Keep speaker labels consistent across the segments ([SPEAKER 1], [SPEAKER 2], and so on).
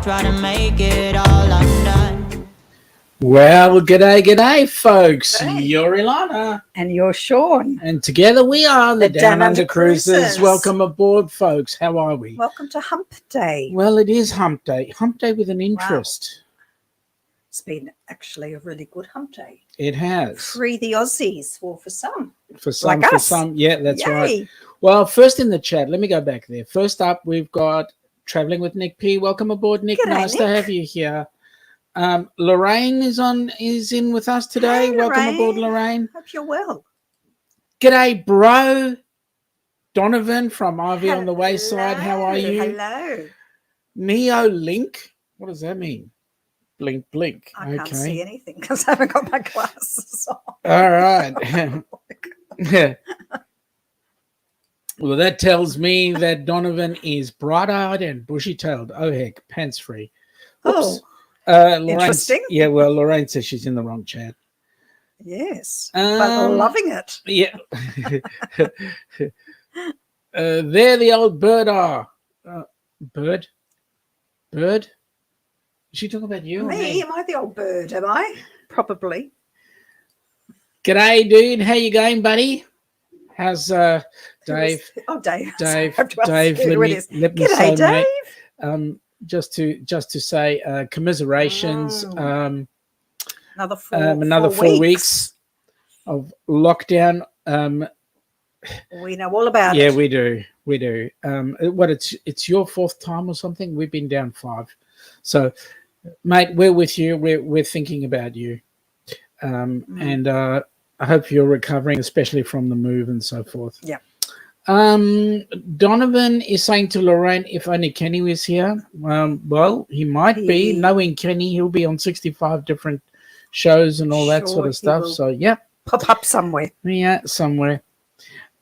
[SPEAKER 1] try to make it all undone.
[SPEAKER 2] Well, g'day, folks.
[SPEAKER 3] Hey.
[SPEAKER 2] You're Ilana.
[SPEAKER 3] And you're Sean.
[SPEAKER 2] And together we are the Down Under
[SPEAKER 3] Cruisers.
[SPEAKER 2] Cruisers. Welcome aboard, folks. How are we?
[SPEAKER 3] Welcome to Humpday.
[SPEAKER 2] Well, it is Hump Day. Hump Day with an interest.
[SPEAKER 3] It's been actually a really good hump day.
[SPEAKER 2] It has.
[SPEAKER 3] Free the Aussies, well, for some.
[SPEAKER 2] For some,
[SPEAKER 3] like
[SPEAKER 2] for
[SPEAKER 3] us.
[SPEAKER 2] some. Yeah, that's
[SPEAKER 3] Yay.
[SPEAKER 2] right. Well, first in the chat, let me go back there. First up, we've got Traveling with Nick P. Welcome aboard, Nick.
[SPEAKER 3] G'day,
[SPEAKER 2] Nice to
[SPEAKER 3] Nick.
[SPEAKER 2] have you here. Lorraine is in with us today.
[SPEAKER 3] Hey,
[SPEAKER 2] Welcome
[SPEAKER 3] Lorraine.
[SPEAKER 2] aboard, Lorraine.
[SPEAKER 3] Hope you're well.
[SPEAKER 2] G'day, bro. Donovan from Ivy on the Wayside. How are you?
[SPEAKER 3] Hello.
[SPEAKER 2] Neo Link. What does that mean? Blink, blink.
[SPEAKER 3] I can't see anything because I haven't got my glasses on.
[SPEAKER 2] All right. Well, that tells me that Donovan is bright-eyed and bushy-tailed. Oh, heck, pants-free.
[SPEAKER 3] Oh,
[SPEAKER 2] Interesting. Yeah, well, Lorraine says she's in the wrong chat.
[SPEAKER 3] yes. But loving it.
[SPEAKER 2] Yeah. There the old bird are. Bird? Is she talking about you? Or
[SPEAKER 3] Me?
[SPEAKER 2] me?
[SPEAKER 3] Am I the old bird, am I? Probably.
[SPEAKER 2] G'day, dude. How you going, buddy? How's Dave?
[SPEAKER 3] Dave.
[SPEAKER 2] Dave,
[SPEAKER 3] I have to ask
[SPEAKER 2] Dave,
[SPEAKER 3] you who it is.
[SPEAKER 2] let me
[SPEAKER 3] G'day,
[SPEAKER 2] say,
[SPEAKER 3] Dave.
[SPEAKER 2] mate, just to say, commiserations.
[SPEAKER 3] Another
[SPEAKER 2] Another 4 weeks of lockdown.
[SPEAKER 3] We know all about it.
[SPEAKER 2] Yeah, we do. It's your fourth time or something. We've been down 5. So, mate, we're with you. We're thinking about you, and I hope you're recovering, especially from the move and so forth.
[SPEAKER 3] Yeah.
[SPEAKER 2] Donovan is saying to Lorraine, if only Kenny was here. Well, he might be. Knowing Kenny, he'll be on 65 different shows and all that sort of stuff. So, yeah.
[SPEAKER 3] Pop up somewhere.
[SPEAKER 2] Yeah, somewhere.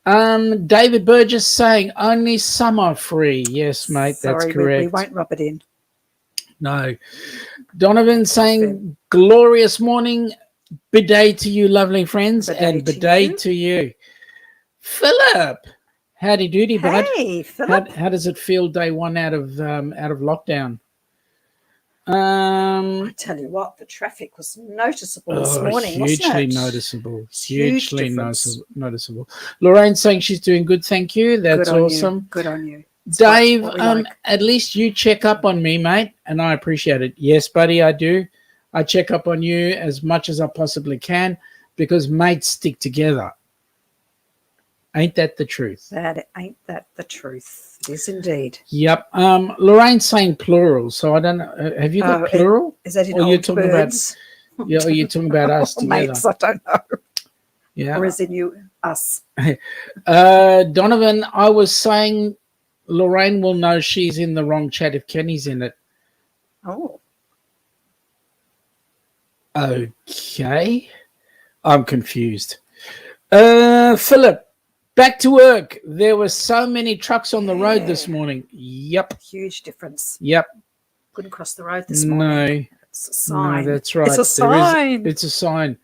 [SPEAKER 2] David Burgess saying, only some are free. Yes, mate, that's correct.
[SPEAKER 3] We won't rub it in.
[SPEAKER 2] No. Donovan saying, glorious morning. Bidet to you, lovely friends, and bidet to you. Philip, howdy doody, bud.
[SPEAKER 3] Hey, Philip.
[SPEAKER 2] How does it feel day 1 out of lockdown?
[SPEAKER 3] I tell you what, the traffic was noticeable this morning, wasn't it?
[SPEAKER 2] Hugely noticeable. Lorraine saying she's doing good, thank you. That's awesome.
[SPEAKER 3] Good on you.
[SPEAKER 2] Dave, at least you check up on me, mate, and I appreciate it. Yes, buddy, I do. I check up on you as much as I possibly can because mates stick together. Ain't that the truth?
[SPEAKER 3] Ain't that the truth? It is indeed.
[SPEAKER 2] Yep. Lorraine's saying plural, so I don't know. Have you got plural?
[SPEAKER 3] Is that in
[SPEAKER 2] or
[SPEAKER 3] old
[SPEAKER 2] you're talking
[SPEAKER 3] birds?
[SPEAKER 2] or you're talking about us together?
[SPEAKER 3] Mates, I don't know.
[SPEAKER 2] Yeah.
[SPEAKER 3] Or is it you, us?
[SPEAKER 2] Donovan, I was saying Lorraine will know she's in the wrong chat if Kenny's in it.
[SPEAKER 3] Oh.
[SPEAKER 2] Okay. I'm confused. Philip, back to work. There were so many trucks on the road this morning. Yep.
[SPEAKER 3] Huge difference.
[SPEAKER 2] Yep.
[SPEAKER 3] Couldn't cross the road this morning.
[SPEAKER 2] No.
[SPEAKER 3] It's a sign.
[SPEAKER 2] No, that's right.
[SPEAKER 3] It's a sign.
[SPEAKER 2] It's a sign.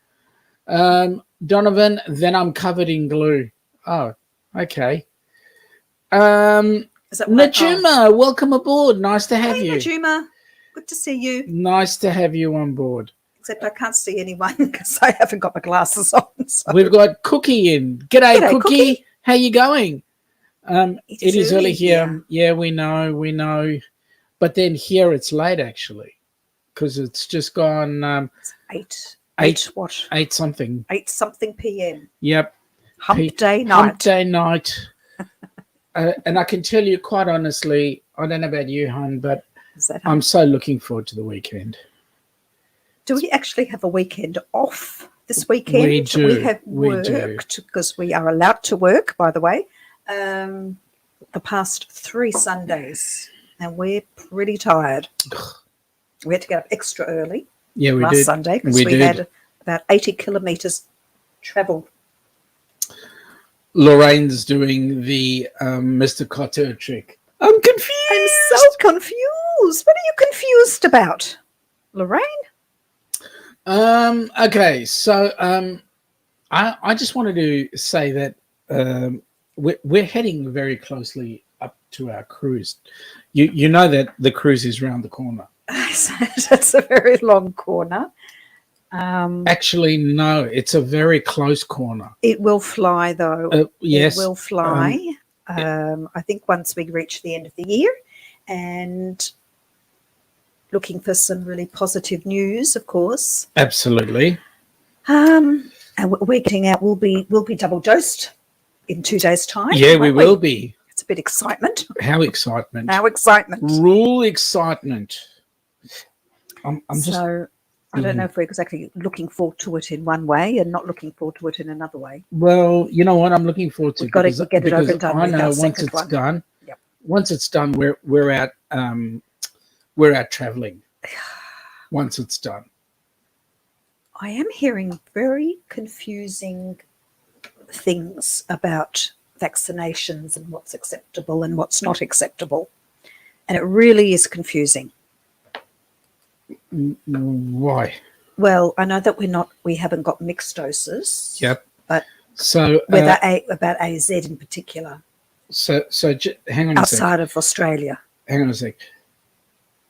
[SPEAKER 2] Donovan, then I'm covered in glue. Oh, okay.
[SPEAKER 3] Is that
[SPEAKER 2] Najuma, welcome aboard. Nice to have you.
[SPEAKER 3] Hey, Najuma. Good to see you.
[SPEAKER 2] Nice to have you on board.
[SPEAKER 3] Except I can't see anyone because I haven't got my glasses on. So.
[SPEAKER 2] We've got Cookie in. G'day, Cookie. How you going? It is early here. Yeah, we know. But then here it's late actually because it's just gone
[SPEAKER 3] it's
[SPEAKER 2] 8 something.
[SPEAKER 3] 8 something p.m.
[SPEAKER 2] Yep.
[SPEAKER 3] Humpday night.
[SPEAKER 2] Humpday night. And I can tell you quite honestly, I don't know about you, hon, but I'm so looking forward to the weekend.
[SPEAKER 3] Do we actually have a weekend off this weekend?
[SPEAKER 2] We do.
[SPEAKER 3] We have worked because we are allowed to work, by the way, the past 3 Sundays, and we're pretty tired. We had to get up extra early last Sunday because we had about 80 kilometres travelled.
[SPEAKER 2] Lorraine's doing the Mr. Cotter trick. I'm confused.
[SPEAKER 3] I'm so confused. What are you confused about, Lorraine?
[SPEAKER 2] Okay, so I just wanted to say that we're heading very closely up to our cruise. You know that the cruise is around the corner.
[SPEAKER 3] Yes, it's a very long corner.
[SPEAKER 2] Actually, no, it's a very close corner.
[SPEAKER 3] It will fly, though.
[SPEAKER 2] Yes.
[SPEAKER 3] It will fly. I think once we reach the end of the year, and looking for some really positive news, of course.
[SPEAKER 2] Absolutely.
[SPEAKER 3] And we're getting out. We'll be double dosed in 2 days' time.
[SPEAKER 2] Yeah, we will be.
[SPEAKER 3] It's a bit excitement.
[SPEAKER 2] How excitement.
[SPEAKER 3] How excitement.
[SPEAKER 2] Rule excitement. I'm just.
[SPEAKER 3] So I don't know if we're exactly looking forward to it in one way and not looking forward to it in another way.
[SPEAKER 2] Well, you know what I'm looking forward to.
[SPEAKER 3] We've got to get it over and done.
[SPEAKER 2] I know once it's done, we're out. We're out traveling. Once it's done.
[SPEAKER 3] I am hearing very confusing things about vaccinations and what's acceptable and what's not acceptable. And it really is confusing.
[SPEAKER 2] Why?
[SPEAKER 3] Well, I know that we haven't got mixed doses.
[SPEAKER 2] Yep.
[SPEAKER 3] But
[SPEAKER 2] so
[SPEAKER 3] about AZ in particular.
[SPEAKER 2] So hang on a sec.
[SPEAKER 3] Outside of Australia.
[SPEAKER 2] Hang on a sec.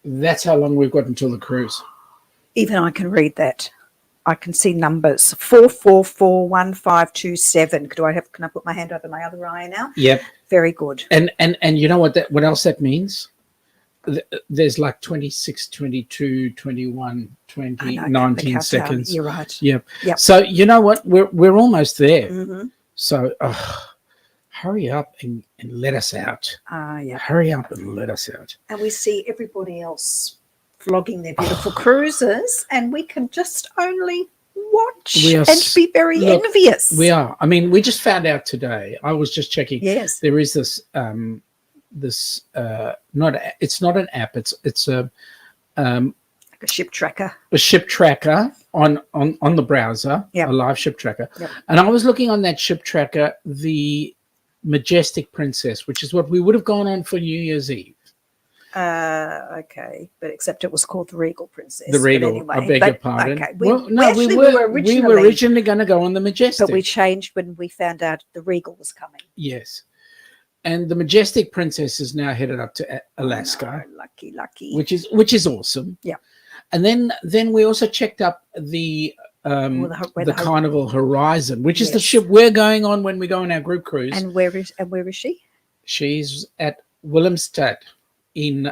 [SPEAKER 2] That's how long we've got until the cruise.
[SPEAKER 3] Even I can read that. I can see numbers 4441527. Can I put my hand over my other eye now?
[SPEAKER 2] Yep.
[SPEAKER 3] Very good.
[SPEAKER 2] And you know what else that means? There's like 26, 22, 21, 20, 19 seconds.
[SPEAKER 3] You're right.
[SPEAKER 2] Yep. So you know what? We're almost there.
[SPEAKER 3] Mm-hmm.
[SPEAKER 2] So hurry up and let us out.
[SPEAKER 3] Yeah.
[SPEAKER 2] Hurry up and let us out.
[SPEAKER 3] And we see everybody else vlogging their beautiful cruises, and we can just only watch and be very envious.
[SPEAKER 2] We are. I mean, we just found out today. I was just checking.
[SPEAKER 3] Yes.
[SPEAKER 2] There is this it's not an app. It's a
[SPEAKER 3] like a ship tracker.
[SPEAKER 2] A ship tracker on the browser.
[SPEAKER 3] Yep.
[SPEAKER 2] A live ship tracker.
[SPEAKER 3] Yep.
[SPEAKER 2] And I was looking on that ship tracker, the Majestic Princess, which is what we would have gone on for New Year's Eve.
[SPEAKER 3] Okay, but except it was called the Regal Princess.
[SPEAKER 2] The Regal,
[SPEAKER 3] anyway,
[SPEAKER 2] I beg your pardon.
[SPEAKER 3] Okay.
[SPEAKER 2] We were originally going to go on the Majestic.
[SPEAKER 3] But we changed when we found out the Regal was coming.
[SPEAKER 2] Yes. And the Majestic Princess is now headed up to Alaska.
[SPEAKER 3] Oh, lucky.
[SPEAKER 2] Which is awesome.
[SPEAKER 3] Yeah.
[SPEAKER 2] And then we also checked up the Carnival Horizon, which is the ship we're going on when we go on our group cruise.
[SPEAKER 3] And where is she?
[SPEAKER 2] She's at Willemstad she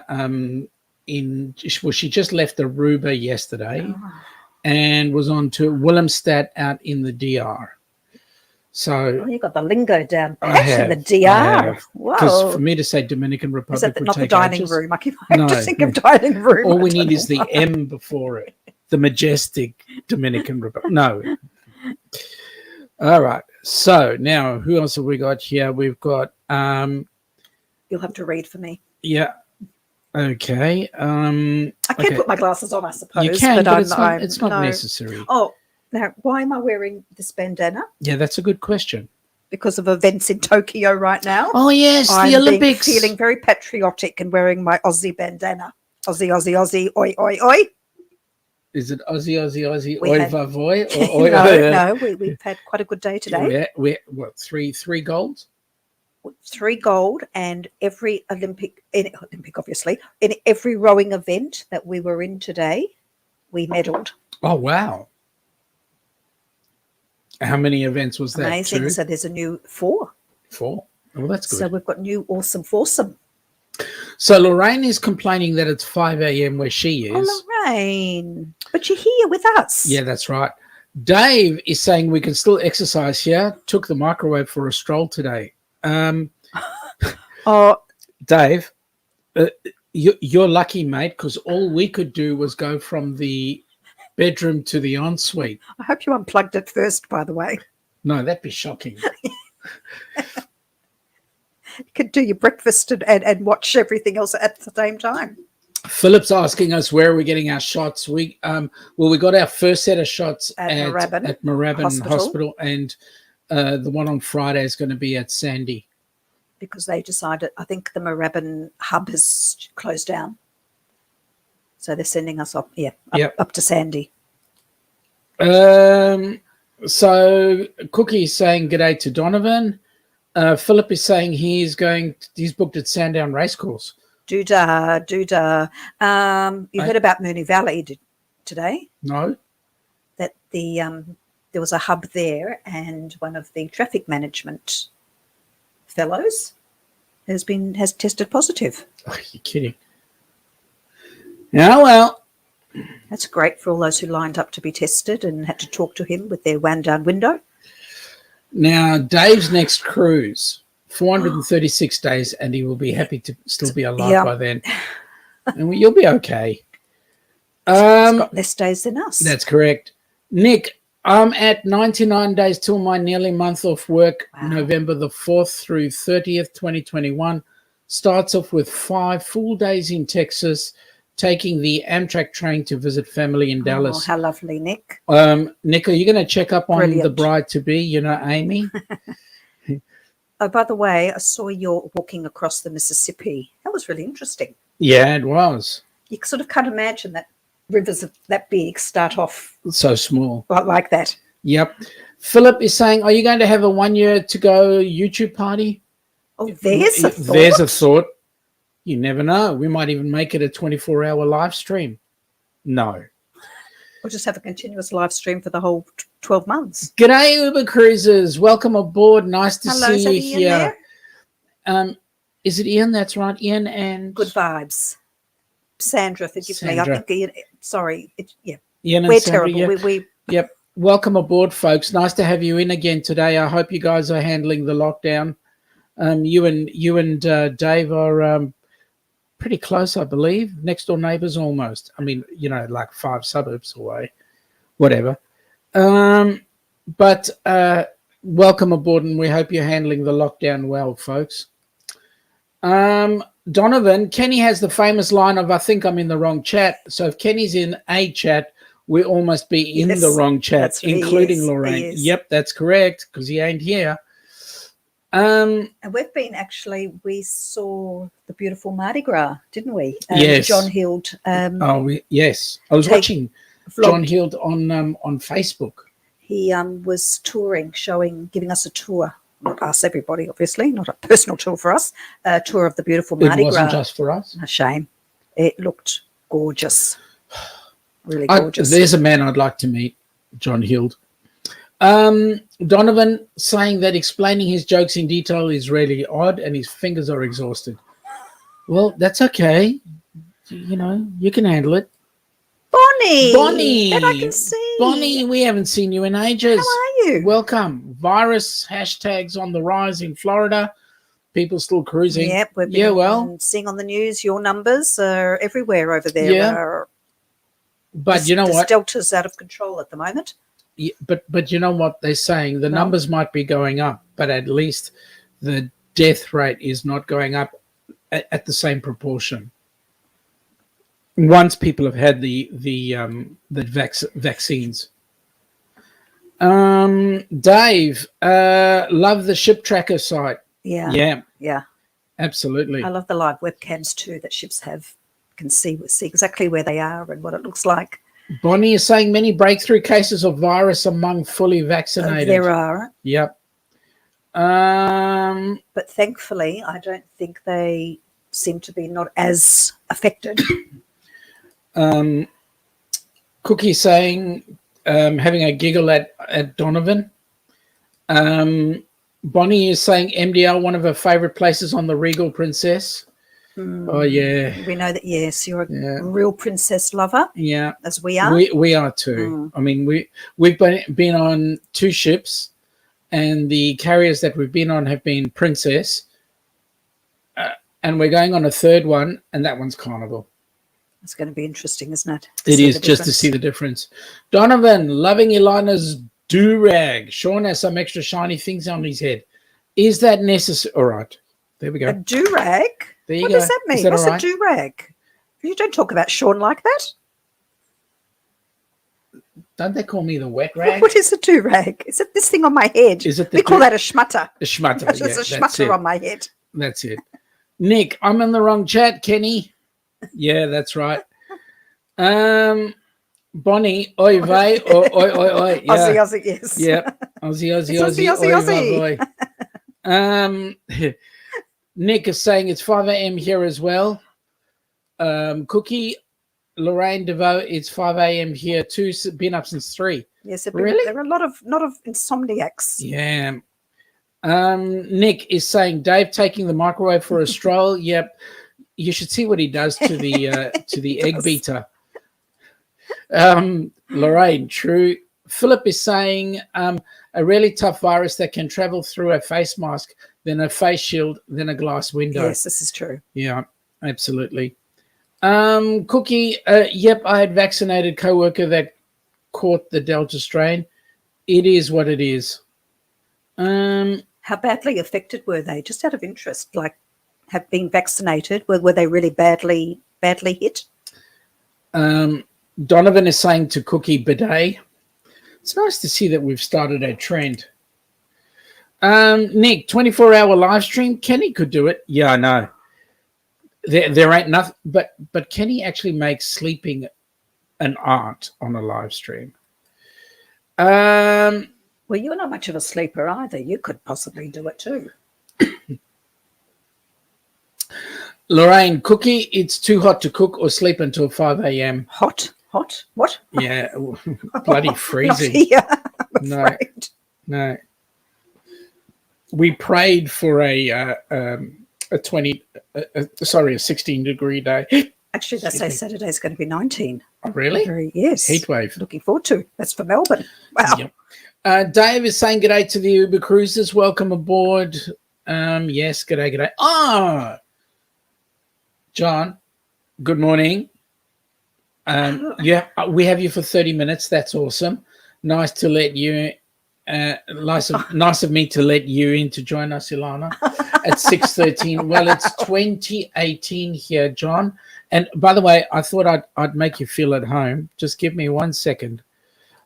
[SPEAKER 2] just left Aruba yesterday and was on to Willemstad out in the DR. So
[SPEAKER 3] you got the lingo down pat in the DR.
[SPEAKER 2] Because for me to say Dominican Republic,
[SPEAKER 3] is that not the dining room? I keep think of dining room.
[SPEAKER 2] All we need is the M before it. The Majestic Dominican Republic. No. All right. So now, who else have we got here? We've got.
[SPEAKER 3] You'll have to read for me.
[SPEAKER 2] Yeah. Okay.
[SPEAKER 3] I can put my glasses on, I suppose.
[SPEAKER 2] You can, but it's not necessary.
[SPEAKER 3] Oh, now why am I wearing this bandana?
[SPEAKER 2] Yeah, that's a good question.
[SPEAKER 3] Because of events in Tokyo right now.
[SPEAKER 2] Oh yes, the Olympics.
[SPEAKER 3] I'm feeling very patriotic and wearing my Aussie bandana. Aussie, oi, oi, oi.
[SPEAKER 2] Is it Aussie, oi, vavoy?
[SPEAKER 3] No, we've had quite a good day today.
[SPEAKER 2] We're what, three golds?
[SPEAKER 3] 3 gold, and every Olympic obviously, in every rowing event that we were in today, we medalled.
[SPEAKER 2] Oh wow! How many events was that?
[SPEAKER 3] Amazing.
[SPEAKER 2] 2?
[SPEAKER 3] So there's a new 4.
[SPEAKER 2] 4. Well, that's good.
[SPEAKER 3] So we've got new awesome foursome.
[SPEAKER 2] So Lorraine is complaining that it's 5 a.m. where she is.
[SPEAKER 3] Oh, Lorraine, but you're here with us.
[SPEAKER 2] Yeah, that's right. Dave is saying we can still exercise here. Took the microwave for a stroll today. Dave, you're lucky, mate, because all we could do was go from the bedroom to the ensuite.
[SPEAKER 3] I hope you unplugged it first, by the way.
[SPEAKER 2] No, that'd be shocking.
[SPEAKER 3] You could do your breakfast and watch everything else at the same time.
[SPEAKER 2] Philip's asking us where are we getting our shots. We got our first set of shots at Moorabbin Hospital, and the one on Friday is going to be at Sandy.
[SPEAKER 3] Because they decided, I think the Moorabbin hub has closed down. So they're sending us up to Sandy.
[SPEAKER 2] So Cookie is saying g'day to Donovan. Philip is saying he's booked at Sandown Racecourse.
[SPEAKER 3] Doodah, doodah. You heard about Moonee Valley today?
[SPEAKER 2] No.
[SPEAKER 3] That there was a hub there, and one of the traffic management fellows has tested positive.
[SPEAKER 2] Oh, you're kidding. Yeah, well.
[SPEAKER 3] That's great for all those who lined up to be tested and had to talk to him with their wound-down window.
[SPEAKER 2] Now, Dave's next cruise, 436 days, and he will be happy to still be alive by then. And you'll be okay.
[SPEAKER 3] He's got less days than us.
[SPEAKER 2] That's correct. Nick, I'm at 99 days till my nearly month off work, November the 4th through 30th, 2021. Starts off with 5 full days in Texas, taking the Amtrak train to visit family in Dallas.
[SPEAKER 3] Oh, how lovely, Nick.
[SPEAKER 2] Nick, are you going to check up on the bride-to-be, Amy?
[SPEAKER 3] Oh, by the way, I saw you walking across the Mississippi. That was really interesting.
[SPEAKER 2] Yeah, it was.
[SPEAKER 3] You sort of can't imagine that rivers that big start off
[SPEAKER 2] so small.
[SPEAKER 3] Like that.
[SPEAKER 2] Yep. Philip is saying, are you going to have a 1 year to go YouTube party?
[SPEAKER 3] Oh, there's a thought.
[SPEAKER 2] There's a thought. You never know. We might even make it a 24-hour live stream. No.
[SPEAKER 3] We'll just have a continuous live stream for the whole 12 months.
[SPEAKER 2] G'day, Uber Cruisers. Welcome aboard. Nice to see you here. Is it Ian? That's right. Ian and...
[SPEAKER 3] Good vibes. Sandra, forgive me. I think Ian... Sorry.
[SPEAKER 2] Ian and
[SPEAKER 3] we're
[SPEAKER 2] Sandra,
[SPEAKER 3] terrible.
[SPEAKER 2] Yep. Welcome aboard, folks. Nice to have you in again today. I hope you guys are handling the lockdown. You and Dave are... pretty close, I believe. Next door neighbors almost. I mean, like 5 suburbs away, whatever. But welcome aboard, and we hope you're handling the lockdown well, folks. Donovan, Kenny has the famous line of, I think I'm in the wrong chat. So if Kenny's in a chat, we almost be in the wrong chat, including Lorraine. Yep, that's correct, because he ain't here.
[SPEAKER 3] And we've been we saw the beautiful Mardi Gras, didn't we?
[SPEAKER 2] Yes.
[SPEAKER 3] John Hild.
[SPEAKER 2] Yes. I was watching John Hild on Facebook.
[SPEAKER 3] He was touring, giving us a tour. Not us, everybody, obviously, not a personal tour for us. A tour of the beautiful Mardi Gras.
[SPEAKER 2] It wasn't just for us.
[SPEAKER 3] A shame. It looked gorgeous. Really gorgeous.
[SPEAKER 2] There's a man I'd like to meet, John Hild. Donovan saying that explaining his jokes in detail is really odd and his fingers are exhausted. Well, that's okay. You can handle it. Bonnie,
[SPEAKER 3] that I can see.
[SPEAKER 2] Bonnie, we haven't seen you in ages.
[SPEAKER 3] How are you?
[SPEAKER 2] Welcome. Virus hashtags on the rise in Florida. People still cruising.
[SPEAKER 3] Yep, we've been seeing on the news your numbers are everywhere over there.
[SPEAKER 2] Yeah. But you know what?
[SPEAKER 3] Delta's out of control at the moment.
[SPEAKER 2] Yeah, but you know what they're saying? The numbers might be going up, but at least the death rate is not going up at the same proportion. Once people have had the vaccines. Dave, love the ship tracker site.
[SPEAKER 3] Yeah.
[SPEAKER 2] Absolutely.
[SPEAKER 3] I love the live webcams too that ships have. Can see exactly where they are and what it looks like.
[SPEAKER 2] Bonnie is saying many breakthrough cases of virus among fully vaccinated.
[SPEAKER 3] There are.
[SPEAKER 2] Yep.
[SPEAKER 3] But thankfully, I don't think they seem to be not as affected.
[SPEAKER 2] Cookie saying, having a giggle at Donovan. Bonnie is saying MDL, one of her favorite places on the Regal Princess. Oh, yeah.
[SPEAKER 3] We know that, yes, you're a real princess lover.
[SPEAKER 2] Yeah.
[SPEAKER 3] As we are.
[SPEAKER 2] We are too. I mean, we've been on 2 ships, and the carriers that we've been on have been Princess, and we're going on a 3rd one, and that one's Carnival.
[SPEAKER 3] It's going to be interesting, isn't it?
[SPEAKER 2] It is, just to see the difference. Donovan, loving Ilana's do-rag. Sean has some extra shiny things on his head. Is that necessary? All right. There we go.
[SPEAKER 3] A do-rag? What does that mean? What's a do-rag? You don't talk about Sean like that.
[SPEAKER 2] Don't they call me the wet rag?
[SPEAKER 3] What is a do-rag? Is it this thing on my head? We call that a schmutter.
[SPEAKER 2] A schmutter,
[SPEAKER 3] There's a schmutter on my head.
[SPEAKER 2] That's it. Nick, I'm in the wrong chat, Kenny. Yeah, that's right. Bonnie, oi vey, oi, oi. Yeah.
[SPEAKER 3] Aussie, yes.
[SPEAKER 2] Yeah, Aussie, oi, Nick is saying it's 5 a.m. here as well. Cookie, Lorraine DeVoe, it's 5 a.m. here too. Been up since 3.
[SPEAKER 3] Yes,
[SPEAKER 2] Really?
[SPEAKER 3] there are a lot of insomniacs.
[SPEAKER 2] Yeah. Nick is saying, Dave taking the microwave for a stroll. Yep. You should see what he does to the egg beater. Lorraine, true. Philip is saying a really tough virus that can travel through a face mask, then a face shield, then a glass window.
[SPEAKER 3] Yes, this is true.
[SPEAKER 2] Yeah, absolutely. Cookie, yep, I had vaccinated coworker that caught the Delta strain. It is what it is.
[SPEAKER 3] How badly affected were they? Just out of interest, like have been vaccinated. Were they really badly hit?
[SPEAKER 2] Donovan is saying to Cookie, bidet. It's nice to see that we've started a trend. Nick, 24-hour live stream. Kenny could do it. Yeah, I know. There ain't nothing, but Kenny actually makes sleeping an art on a live stream.
[SPEAKER 3] Well, you're not much of a sleeper either. You could possibly do it too.
[SPEAKER 2] Lorraine, Cookie, it's too hot to cook or sleep until 5 a.m.
[SPEAKER 3] Hot? What?
[SPEAKER 2] Yeah, bloody freezing.
[SPEAKER 3] Not here, I'm afraid.
[SPEAKER 2] No. We prayed for a 16-degree day.
[SPEAKER 3] Actually, they say Saturday's going to be 19.
[SPEAKER 2] Oh, really?
[SPEAKER 3] Yes.
[SPEAKER 2] Heat wave.
[SPEAKER 3] Looking forward to. That's for Melbourne. Wow.
[SPEAKER 2] Yep. Dave is saying g'day to the Uber cruisers. Welcome aboard. Yes, g'day. John, good morning. Yeah, we have you for 30 minutes. That's awesome. Nice to let you. Nice of me to let you in to join us, Ilana, at 6:13. Well, it's 2018 here, John. And by the way, I thought I'd make you feel at home. Just give me 1 second.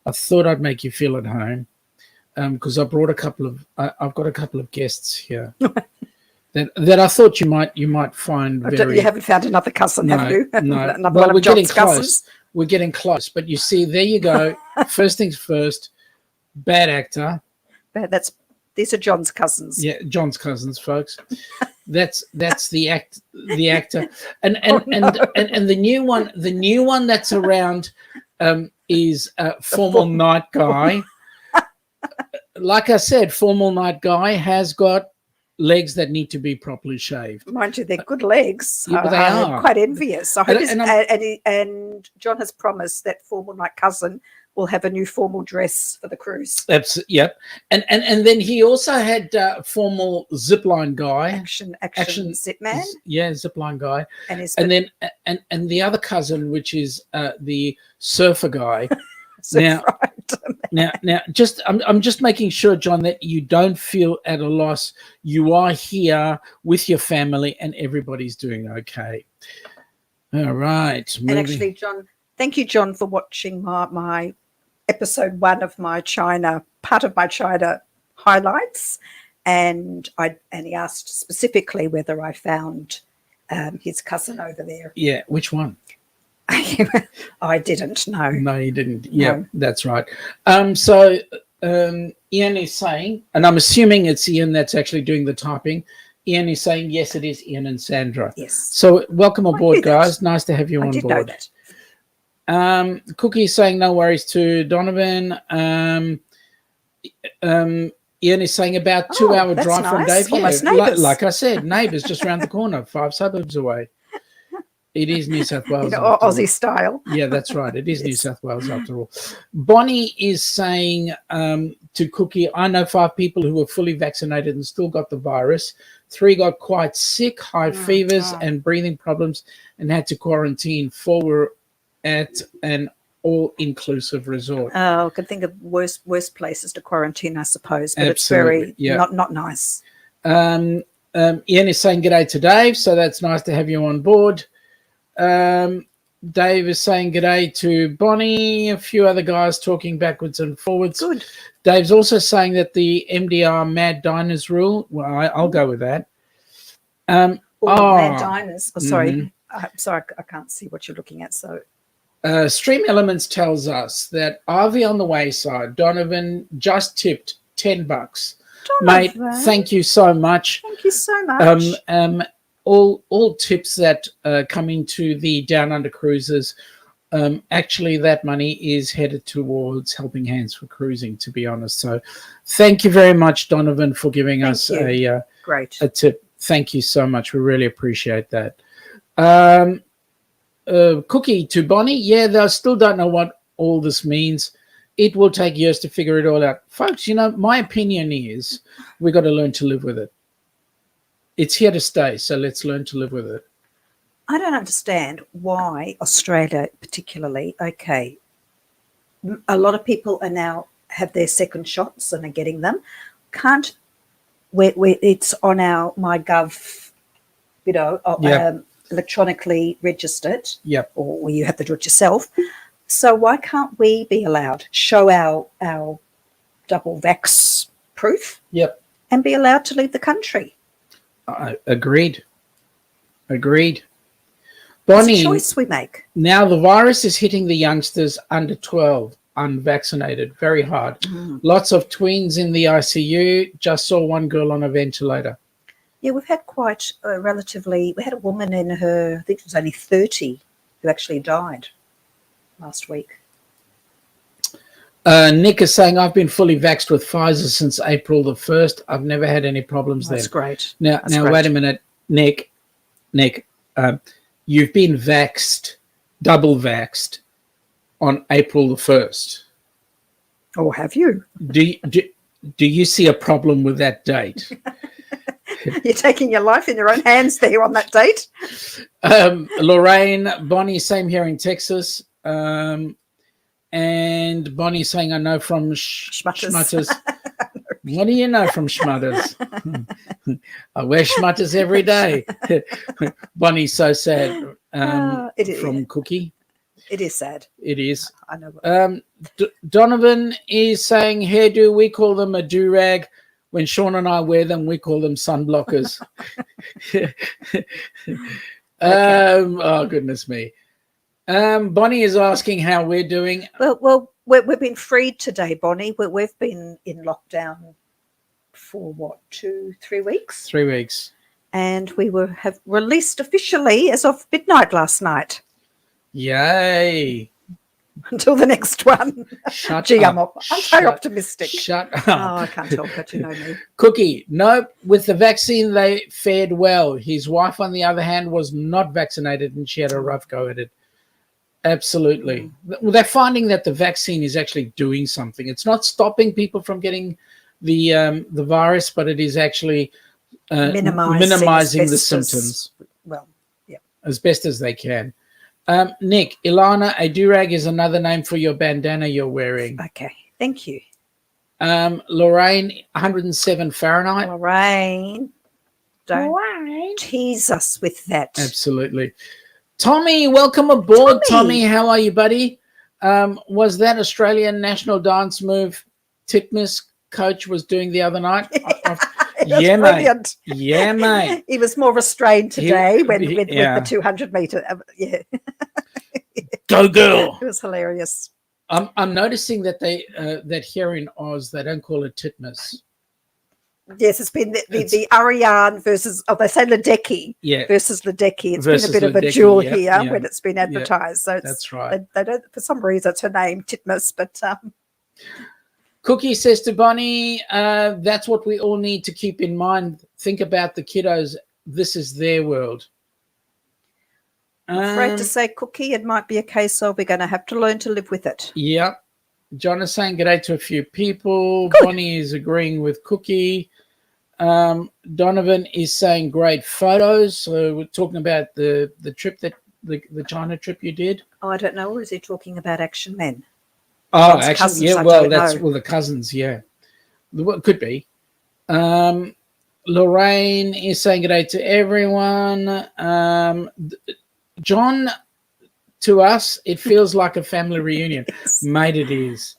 [SPEAKER 2] I thought I'd make you feel at home because I've got a couple of guests here that I thought you might find very.
[SPEAKER 3] You haven't found another cousin, have you?
[SPEAKER 2] No.
[SPEAKER 3] Another
[SPEAKER 2] Well,
[SPEAKER 3] one
[SPEAKER 2] we're
[SPEAKER 3] of
[SPEAKER 2] getting
[SPEAKER 3] John's
[SPEAKER 2] close.
[SPEAKER 3] cousins.
[SPEAKER 2] We're getting close. But you see, there you go. First things first. Bad actor.
[SPEAKER 3] These are John's cousins.
[SPEAKER 2] Yeah, John's cousins, folks. That's the actor. And the new one that's around is Formal Night Guy. Like I said, Formal Night Guy has got legs that need to be properly shaved.
[SPEAKER 3] Mind you, they're good legs.
[SPEAKER 2] Yeah, but they are.
[SPEAKER 3] I'm quite envious. I hope
[SPEAKER 2] And
[SPEAKER 3] and John has promised that Formal Night cousin will have a new formal dress for the cruise.
[SPEAKER 2] Yep. And then he also had Formal Zipline Guy.
[SPEAKER 3] Action zip man.
[SPEAKER 2] Yeah, Zipline Guy.
[SPEAKER 3] And
[SPEAKER 2] then the other cousin, which is the Surfer Guy. Now, I'm just making sure, John, that you don't feel at a loss. You are here with your family, and everybody's doing okay. All right.
[SPEAKER 3] And actually, John, thank you, John, for watching my episode 1 of my part of my China highlights, and he asked specifically whether I found his cousin over there.
[SPEAKER 2] Yeah, which one?
[SPEAKER 3] I didn't know.
[SPEAKER 2] No, you didn't. Yeah,
[SPEAKER 3] No.
[SPEAKER 2] That's right. So Ian is saying, and I'm assuming it's Ian that's actually doing the typing. Ian is saying, yes, it is Ian and Sandra.
[SPEAKER 3] Yes.
[SPEAKER 2] So welcome aboard, guys. Nice to have you on
[SPEAKER 3] I did
[SPEAKER 2] board.
[SPEAKER 3] know that.
[SPEAKER 2] Cookie is saying no worries to Donovan. Ian is saying about 2-hour
[SPEAKER 3] that's
[SPEAKER 2] drive from
[SPEAKER 3] nice.
[SPEAKER 2] Dave.
[SPEAKER 3] Almost
[SPEAKER 2] Yeah,
[SPEAKER 3] neighbours.
[SPEAKER 2] like I said, neighbours just around the corner, 5 suburbs away. It is New South Wales.
[SPEAKER 3] Aussie style.
[SPEAKER 2] Yeah, that's right. It is
[SPEAKER 3] Yes.
[SPEAKER 2] New South Wales after all. Bonnie is saying to Cookie, I know 5 people who were fully vaccinated and still got the virus. 3 got quite sick, high fevers and breathing problems and had to quarantine. 4 were at an all-inclusive resort.
[SPEAKER 3] I could think of worse places to quarantine, I suppose, but
[SPEAKER 2] Absolutely,
[SPEAKER 3] it's very not nice.
[SPEAKER 2] Ian is saying g'day to Dave, so that's nice to have you on board. Dave is saying g'day to Bonnie, a few other guys talking backwards and forwards.
[SPEAKER 3] Good.
[SPEAKER 2] Dave's also saying that the MDR Mad Diners rule, well, I'll go with that.
[SPEAKER 3] Mad Diners. Oh, sorry. I'm sorry, I can't see what you're looking at. So,
[SPEAKER 2] Stream Elements tells us that RV on the Wayside, Donovan just tipped $10. Mate, thank you so much.
[SPEAKER 3] Thank you so much.
[SPEAKER 2] all tips that come into the Down Under cruises, actually that money is headed towards Helping Hands for Cruising, to be honest. So thank you very much, Donovan, for giving us
[SPEAKER 3] Great.
[SPEAKER 2] a tip. Thank you so much. We really appreciate that. Cookie to Bonnie. Yeah, they still don't know what all this means. It will take years to figure it all out. Folks, my opinion is we got to learn to live with it. It's here to stay, so let's learn to live with it.
[SPEAKER 3] I don't understand why Australia particularly, okay, a lot of people are now have their second shots and are getting them. Can't, it's on our MyGov, electronically registered, or you have to do it yourself. So why can't we be allowed show our double vax proof? And be allowed to leave the country?
[SPEAKER 2] Agreed. Bonnie,
[SPEAKER 3] it's a choice we make.
[SPEAKER 2] Now the virus is hitting the youngsters under 12, unvaccinated, very hard. Lots of tweens in the ICU. Just saw one girl on a ventilator.
[SPEAKER 3] Yeah, we've had quite we had a woman in her, I think she was only 30, who actually died last week.
[SPEAKER 2] Nick is saying, I've been fully vaxxed with Pfizer since April the 1st. I've never had any problems there.
[SPEAKER 3] That's great.
[SPEAKER 2] Now, wait a minute, Nick, you've been double vaxxed on April the 1st.
[SPEAKER 3] Oh, have you?
[SPEAKER 2] Do you see a problem with that date?
[SPEAKER 3] You're taking your life in your own hands there on that date.
[SPEAKER 2] Lorraine, Bonnie, same here in Texas. And Bonnie saying, I know from Schmutters. What do you know from Schmutters? I wear Schmutters every day. Bonnie's so sad. From Cookie.
[SPEAKER 3] It is sad.
[SPEAKER 2] It is.
[SPEAKER 3] I know.
[SPEAKER 2] Donovan is saying, hairdo, we call them a do-rag. When Sean and I wear them, we call them sun blockers. Oh, goodness me. Bonnie is asking how we're doing.
[SPEAKER 3] Well, we've been freed today, Bonnie. We've been in lockdown for what, 2-3 weeks?
[SPEAKER 2] 3 weeks.
[SPEAKER 3] And we have released officially as of midnight last night.
[SPEAKER 2] Yay.
[SPEAKER 3] Until the next one. Gee,
[SPEAKER 2] up.
[SPEAKER 3] I'm very optimistic.
[SPEAKER 2] Shut up.
[SPEAKER 3] Oh, I can't help it, you know me.
[SPEAKER 2] Cookie, nope. With the vaccine, they fared well. His wife, on the other hand, was not vaccinated and she had a rough go at it. Absolutely. Well, they're finding that the vaccine is actually doing something. It's not stopping people from getting the virus, but it is actually minimizing the symptoms. As best as they can. Nick, Ilana, a do-rag is another name for your bandana you're wearing.
[SPEAKER 3] Okay, thank you.
[SPEAKER 2] Lorraine, 107 Fahrenheit.
[SPEAKER 3] Lorraine, don't tease us with that.
[SPEAKER 2] Absolutely. Tommy, welcome aboard. Tommy, how are you, buddy? Was that Australian national dance move Titmus coach was doing the other night?
[SPEAKER 3] Yeah, brilliant.
[SPEAKER 2] Mate. Yeah, mate.
[SPEAKER 3] He was more restrained today with the 200 meter. Yeah.
[SPEAKER 2] Go girl.
[SPEAKER 3] It was hilarious.
[SPEAKER 2] I'm noticing that that here in Oz they don't call it Titmus.
[SPEAKER 3] Yes, it's been the Ariane versus, they say Ledecky versus Ledecky. It's been a bit of a jewel here when it's been advertised. So
[SPEAKER 2] that's right.
[SPEAKER 3] They don't, for some reason, it's her name, Titmus, but.
[SPEAKER 2] Cookie says to Bonnie, that's what we all need to keep in mind. Think about the kiddos. This is their world.
[SPEAKER 3] I'm afraid to say, Cookie, it might be a case of we're going to have to learn to live with it.
[SPEAKER 2] Yeah. John is saying good day to a few people.
[SPEAKER 3] Good.
[SPEAKER 2] Bonnie is agreeing with Cookie. Donovan is saying great photos. So we're talking about the trip that the China trip you did.
[SPEAKER 3] Oh, I don't know. Or is he talking about Action Men?
[SPEAKER 2] Oh, actually, cousins, yeah. Well, the cousins. Yeah, it could be. Lorraine is saying good day to everyone. John, to us, it feels like a family reunion.
[SPEAKER 3] Yes.
[SPEAKER 2] Mate, it is.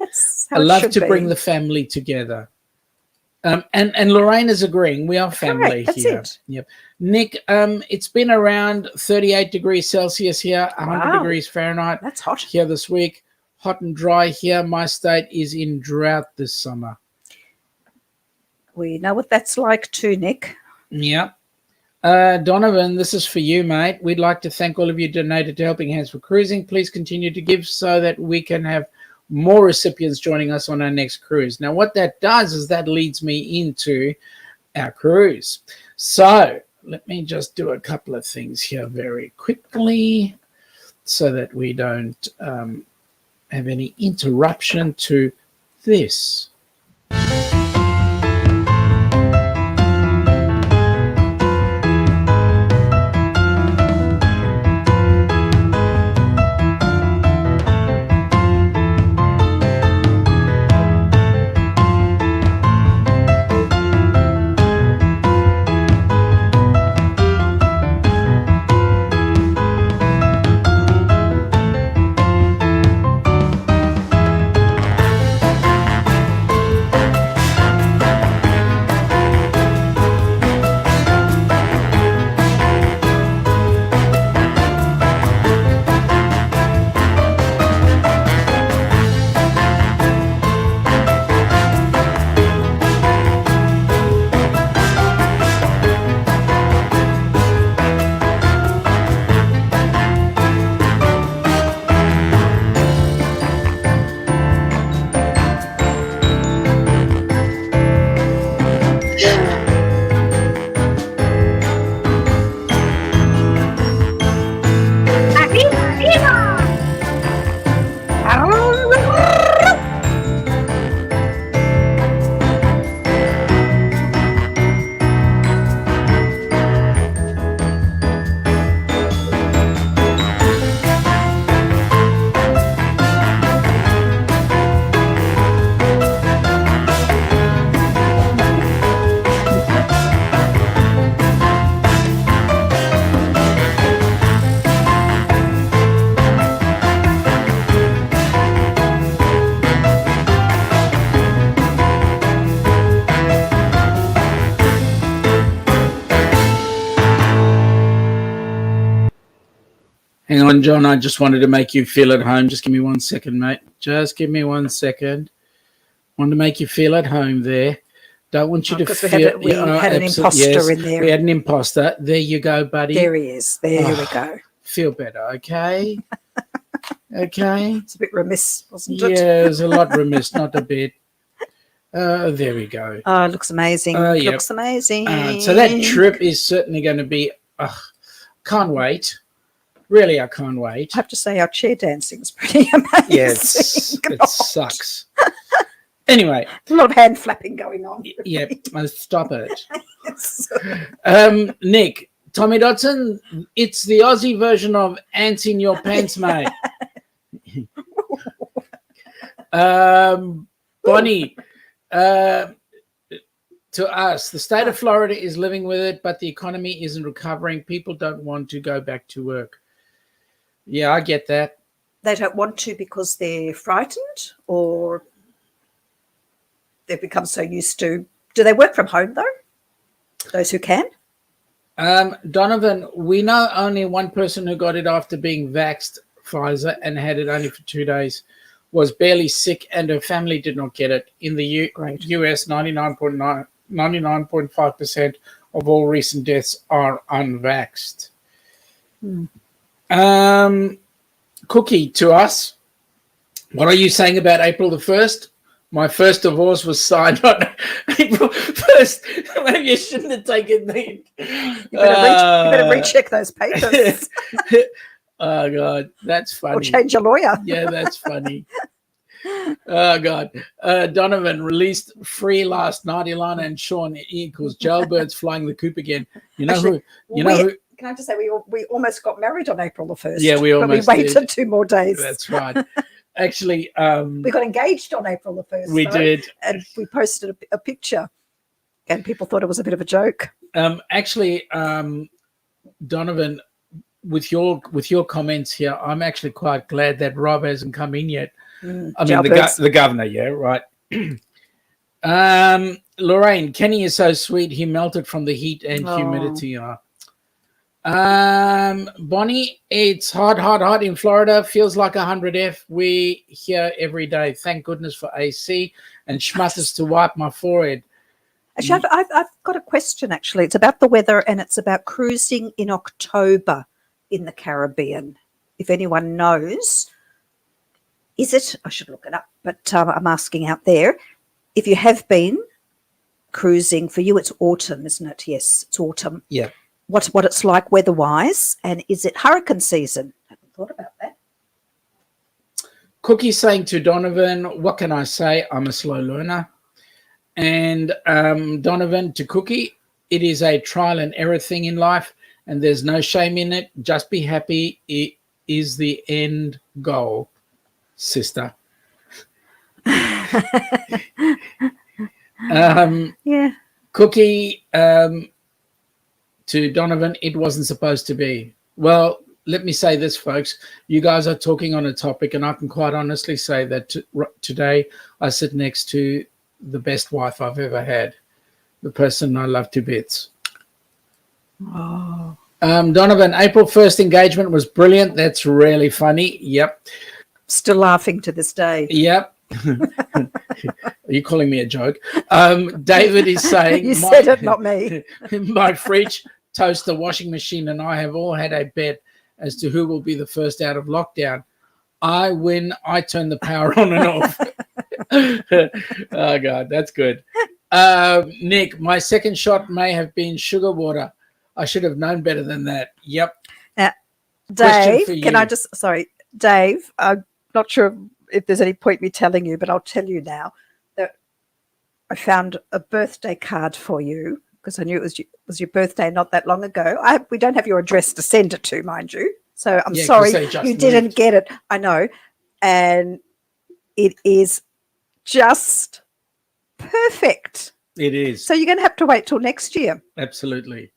[SPEAKER 3] I
[SPEAKER 2] love to bring the family together. And Lorraine is agreeing. We are family here.
[SPEAKER 3] It.
[SPEAKER 2] Yep. Nick, it's been around 38 degrees Celsius here, 100 degrees Fahrenheit.
[SPEAKER 3] That's hot.
[SPEAKER 2] Here this week. Hot and dry here. My state is in drought this summer.
[SPEAKER 3] We know what that's like too, Nick.
[SPEAKER 2] Yeah. Donovan, this is for you, mate. We'd like to thank all of you donated to Helping Hands for Cruising. Please continue to give so that we can have more recipients joining us on our next cruise. Now, what that does is that leads me into our cruise. So let me just do a couple of things here very quickly so that we don't have any interruption to this. Hang on, John. I just wanted to make you feel at home. Just give me 1 second, mate. Just give me 1 second. Want to make you feel at home there. Don't want you to feel.
[SPEAKER 3] We had an imposter in there.
[SPEAKER 2] We had an imposter. There you go, buddy.
[SPEAKER 3] There he is. There we go.
[SPEAKER 2] Feel better, okay? Okay.
[SPEAKER 3] It's a bit remiss, wasn't it?
[SPEAKER 2] Yeah, it was a lot remiss, not a bit. There we go.
[SPEAKER 3] Oh, it looks amazing.
[SPEAKER 2] Yep.
[SPEAKER 3] Looks amazing.
[SPEAKER 2] So that trip is certainly going to be. Can't wait. Really, I can't wait.
[SPEAKER 3] I have to say, our chair dancing is pretty amazing.
[SPEAKER 2] Yes, it sucks. Anyway.
[SPEAKER 3] There's a lot of hand flapping going on.
[SPEAKER 2] Yeah, stop it. Nick, Tommy Dodson, it's the Aussie version of Ants in Your Pants, mate. Bonnie, to us, the state of Florida is living with it, but the economy isn't recovering. People don't want to go back to work. Yeah, I get that.
[SPEAKER 3] They don't want to because they're frightened, or they've become so used to. Do they work from home, though? Those who can?
[SPEAKER 2] Donovan, we know only one person who got it after being vaxxed Pfizer and had it only for 2 days, was barely sick, and her family did not get it. In the US, 99.5% of all recent deaths are unvaxxed. Cookie, to us, what are you saying about April the 1st? My first divorce was signed on April 1st. Maybe you shouldn't have taken the...
[SPEAKER 3] You better recheck those papers.
[SPEAKER 2] Oh, God, that's funny.
[SPEAKER 3] Or change your lawyer.
[SPEAKER 2] Yeah, that's funny. Oh, God. Donovan released free last night. Ilana and Sean equals jailbirds flying the coop again. You know who?
[SPEAKER 3] Can I just say we almost got married on April the 1st?
[SPEAKER 2] Yeah, we almost
[SPEAKER 3] but we waited 2 more days.
[SPEAKER 2] That's right. Actually,
[SPEAKER 3] we got engaged on April the 1st.
[SPEAKER 2] We did.
[SPEAKER 3] And we posted a picture, and people thought it was a bit of a joke.
[SPEAKER 2] Actually, Donovan, with your comments here, I'm actually quite glad that Rob hasn't come in yet. I mean, the governor, yeah, right. Lorraine, Kenny is so sweet. He melted from the heat and humidity. Bonnie, it's hot in Florida. Feels like 100 We here every day. Thank goodness for AC and schmutters to wipe my forehead.
[SPEAKER 3] Actually, I've got a question, actually. It's about the weather and it's about cruising in October in the Caribbean. If anyone knows, is it, I should look it up, but I'm asking out there, if you have been cruising, for you it's autumn, isn't it? Yes, it's autumn.
[SPEAKER 2] Yeah.
[SPEAKER 3] What it's like weather-wise, and is it hurricane season? I haven't thought about that.
[SPEAKER 2] Cookie saying to Donovan, what can I say? I'm a slow learner. And Donovan to Cookie, it is a trial and error thing in life, and there's no shame in it. Just be happy. It is the end goal, sister.
[SPEAKER 3] Yeah.
[SPEAKER 2] Cookie to Donovan, it wasn't supposed to be. Well, let me say this, folks. You guys are talking on a topic, and I can quite honestly say that today I sit next to the best wife I've ever had, the person I love to bits.
[SPEAKER 3] Oh.
[SPEAKER 2] Donovan, April 1st engagement was brilliant. That's really funny. Yep.
[SPEAKER 3] Still laughing to this day.
[SPEAKER 2] Yep. Are you calling me a joke? David is saying,
[SPEAKER 3] You said it, not me.
[SPEAKER 2] My fridge, toaster, washing machine, and I have all had a bet as to who will be the first out of lockdown. I win. I turn the power on and off. Oh, God, that's good. Nick, my second shot may have been sugar water. I should have known better than that. Yep.
[SPEAKER 3] Dave, can I just, sorry, Dave, I'm not sure if there's any point me telling you, but I'll tell you now that I found a birthday card for you because I knew it was your birthday not that long ago. We don't have your address to send it to, mind you. So I'm sorry you didn't get it. I know. And it is just perfect.
[SPEAKER 2] It is.
[SPEAKER 3] So you're going to have to wait till next year.
[SPEAKER 2] Absolutely.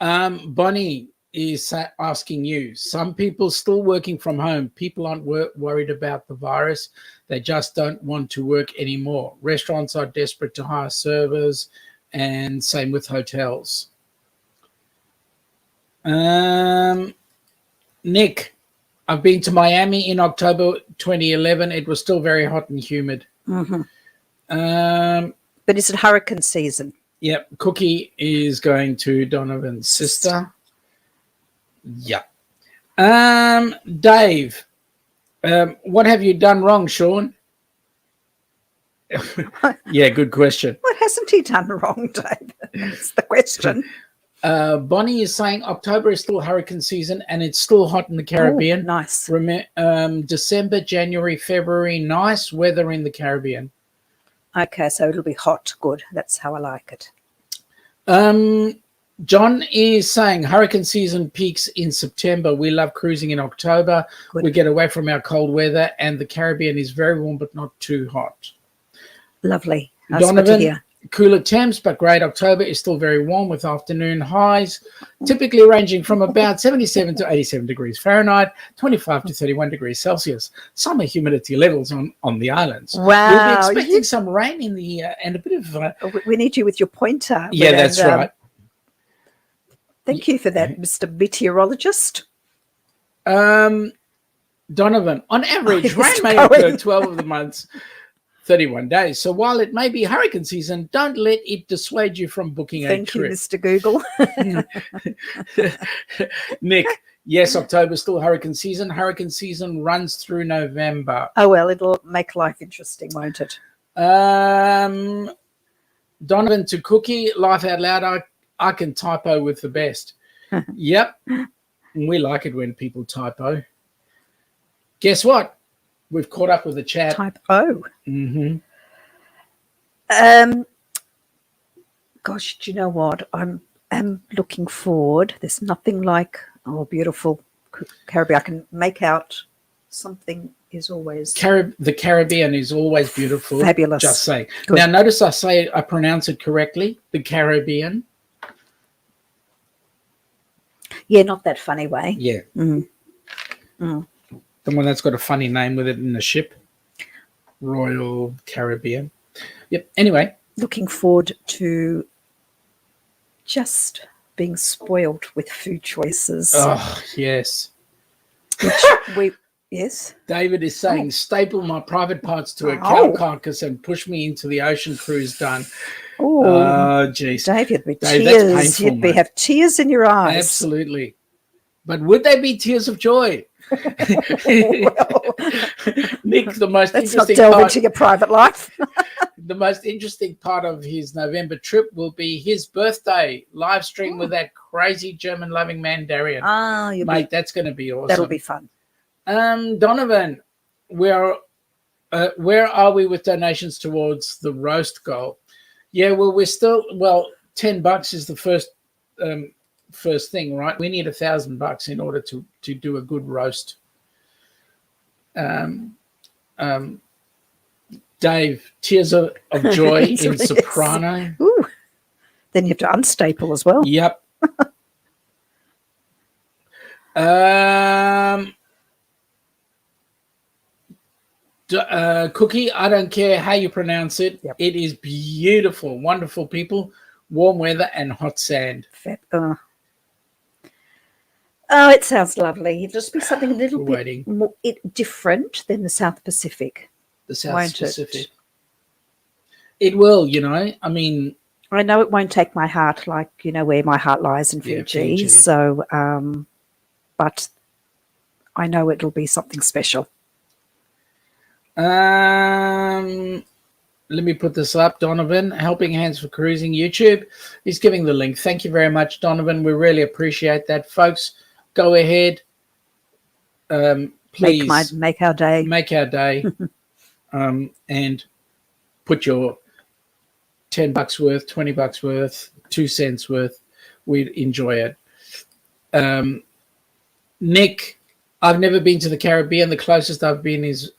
[SPEAKER 2] Bonnie is asking you, some people still working from home. People aren't worried about the virus. They just don't want to work anymore. Restaurants are desperate to hire servers, and same with hotels. Nick, I've been to Miami in October 2011. It was still very hot and humid.
[SPEAKER 3] Mm-hmm. But is it hurricane season?
[SPEAKER 2] Yep. Cookie is going to Donovan's sister. Yeah. Dave, what have you done wrong, Sean? Yeah, good question.
[SPEAKER 3] What hasn't he done wrong, Dave? That's the question.
[SPEAKER 2] Bonnie is saying October is still hurricane season and it's still hot in the Caribbean.
[SPEAKER 3] Oh, nice.
[SPEAKER 2] December, January, February, nice weather in the Caribbean.
[SPEAKER 3] Okay, so it'll be hot. Good. That's how I like it.
[SPEAKER 2] John is saying hurricane season peaks in September. We love cruising in October. Good. We get away from our cold weather, and the Caribbean is very warm but not too hot.
[SPEAKER 3] Lovely. That's
[SPEAKER 2] Donovan,
[SPEAKER 3] good to hear.
[SPEAKER 2] Cooler temps, but great. October is still very warm with afternoon highs, typically ranging from about 77 to 87 degrees Fahrenheit, 25 to 31 degrees Celsius. Summer humidity levels on the islands.
[SPEAKER 3] Wow.
[SPEAKER 2] We'll be expecting some rain in the and a bit of...
[SPEAKER 3] we need you with your pointer.
[SPEAKER 2] Yeah, that's right.
[SPEAKER 3] Thank you for that, Mr. Meteorologist.
[SPEAKER 2] Donovan, on average, rain may occur 12 of the months, 31 days. So while it may be hurricane season, don't let it dissuade you from booking a trip.
[SPEAKER 3] Thank you, Mr. Google.
[SPEAKER 2] Nick, yes, October is still hurricane season. Hurricane season runs through November.
[SPEAKER 3] Oh, well, it'll make life interesting, won't it?
[SPEAKER 2] Donovan to Cookie, laugh out loud. I can typo with the best. Yep. We like it when people typo. Guess what? We've caught up with the chat.
[SPEAKER 3] Typo.
[SPEAKER 2] Mm-hmm.
[SPEAKER 3] Gosh, do you know what? I'm looking forward. There's nothing like, beautiful Caribbean. I can make out something is always...
[SPEAKER 2] The Caribbean is always beautiful.
[SPEAKER 3] Fabulous.
[SPEAKER 2] Just say.
[SPEAKER 3] Good.
[SPEAKER 2] Now, notice I pronounce it correctly. The Caribbean.
[SPEAKER 3] Yeah, not that funny way.
[SPEAKER 2] Yeah.
[SPEAKER 3] Mm. Mm.
[SPEAKER 2] The one that's got a funny name with it in the ship. Royal Caribbean. Yep. Anyway.
[SPEAKER 3] Looking forward to just being spoiled with food choices.
[SPEAKER 2] Oh, yes.
[SPEAKER 3] Which Yes.
[SPEAKER 2] David is saying, staple my private parts to a
[SPEAKER 3] Oh.
[SPEAKER 2] cow carcass and push me into the ocean cruise done.
[SPEAKER 3] Oh,
[SPEAKER 2] Oh, geez.
[SPEAKER 3] Dave, you'd be
[SPEAKER 2] Dave,
[SPEAKER 3] tears.
[SPEAKER 2] that's painful,
[SPEAKER 3] You'd be
[SPEAKER 2] mate.
[SPEAKER 3] have tears in your eyes.
[SPEAKER 2] Absolutely. But would they be tears of joy?
[SPEAKER 3] Well,
[SPEAKER 2] Nick, the most
[SPEAKER 3] let's not
[SPEAKER 2] interesting
[SPEAKER 3] delve
[SPEAKER 2] part,
[SPEAKER 3] into your private life.
[SPEAKER 2] the most interesting part of his November trip will be his birthday live stream with that crazy German loving man Darian. Mate, that's going to be awesome.
[SPEAKER 3] That'll be fun.
[SPEAKER 2] Donovan, where are we with donations towards the roast goal? Yeah, well, we're still $10 is the first thing, right? We need $1,000 in order to do a good roast. Dave, tears of joy in
[SPEAKER 3] Yes.
[SPEAKER 2] soprano.
[SPEAKER 3] Ooh. Then you have to unstaple as well.
[SPEAKER 2] Yep. Cookie, I don't care how you pronounce it.
[SPEAKER 3] Yep.
[SPEAKER 2] It is beautiful, wonderful people, warm weather and hot sand.
[SPEAKER 3] Oh, it sounds lovely. It'll just be something a little
[SPEAKER 2] We're
[SPEAKER 3] bit
[SPEAKER 2] waiting.
[SPEAKER 3] more different than the South Pacific.
[SPEAKER 2] The South
[SPEAKER 3] Won't it?
[SPEAKER 2] Pacific. It will, I mean,
[SPEAKER 3] I know it won't take my heart like, where my heart lies in
[SPEAKER 2] Yeah,
[SPEAKER 3] Fiji.
[SPEAKER 2] Fiji.
[SPEAKER 3] So, but I know it'll be something special.
[SPEAKER 2] let me put this up. Donovan, Helping Hands for Cruising YouTube. He's giving the link. Thank you very much, Donovan. We really appreciate that. Folks, go ahead. Please
[SPEAKER 3] Make our day.
[SPEAKER 2] make our day. And put your $10 worth, $20 worth, 2 cents worth. We'd enjoy it. Nick, I've never been to the Caribbean. The closest I've been is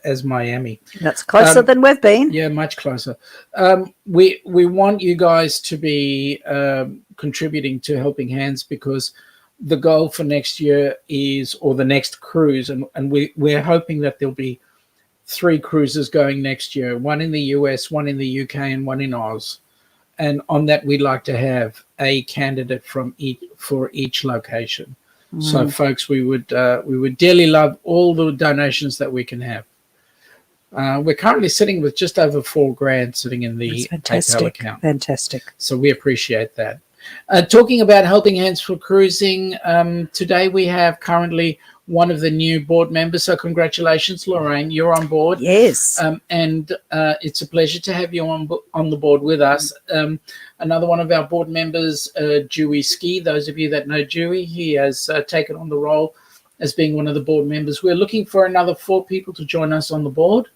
[SPEAKER 2] as Miami.
[SPEAKER 3] That's closer than we've been.
[SPEAKER 2] Yeah, much closer. We want you guys to be contributing to Helping Hands, because the goal for next year is, or the next cruise, and we're hoping that there'll be 3 cruises going next year, one in the US, one in the UK, and one in Oz. And on that, we'd like to have a candidate for each location. So, folks, we would dearly love all the donations that we can have. We're currently sitting with just over $4,000 sitting in the PayPal account.
[SPEAKER 3] Fantastic.
[SPEAKER 2] So we appreciate that. Talking about Helping Hands for Cruising, today we have currently one of the new board members. So congratulations, Lorraine, you're on board.
[SPEAKER 3] Yes.
[SPEAKER 2] And it's a pleasure to have you on the board with us. Another one of our board members, D.U.C.s. Those of you that know Dewey, he has taken on the role as being one of the board members. We're looking for another 4 people to join us on the board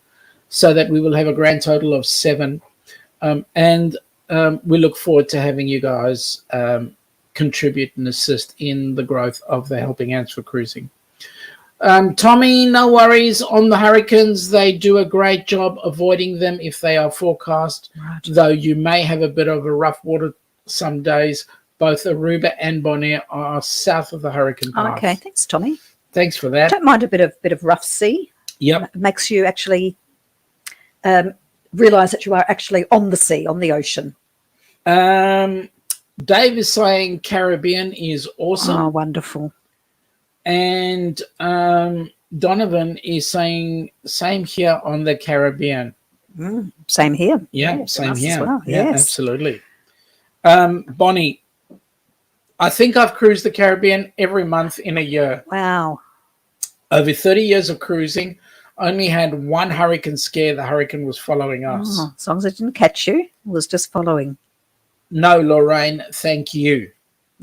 [SPEAKER 2] so that we will have a grand total of 7. We look forward to having you guys contribute and assist in the growth of the Helping Hands for Cruising. Tommy, no worries on the hurricanes. They do a great job avoiding them if they are forecast, though you may have a bit of a rough water some days. Both Aruba and Bonaire are south of the hurricane path.
[SPEAKER 3] Okay, thanks, Tommy.
[SPEAKER 2] Thanks for that.
[SPEAKER 3] Don't mind a bit of rough sea.
[SPEAKER 2] Yep.
[SPEAKER 3] It makes you actually realise that you are actually on the sea, on the ocean.
[SPEAKER 2] Dave is saying Caribbean is awesome.
[SPEAKER 3] Oh, wonderful.
[SPEAKER 2] And Donovan is saying same here on the Caribbean.
[SPEAKER 3] Same here.
[SPEAKER 2] Yeah, same
[SPEAKER 3] us
[SPEAKER 2] here.
[SPEAKER 3] as well.
[SPEAKER 2] Yeah,
[SPEAKER 3] Yes.
[SPEAKER 2] absolutely. Bonnie, I think I've cruised the Caribbean every month in a year.
[SPEAKER 3] Wow.
[SPEAKER 2] Over 30 years of cruising, only had one hurricane scare. The hurricane was following us.
[SPEAKER 3] Oh, as long as it didn't catch you, it was just following.
[SPEAKER 2] No, Lorraine, thank you.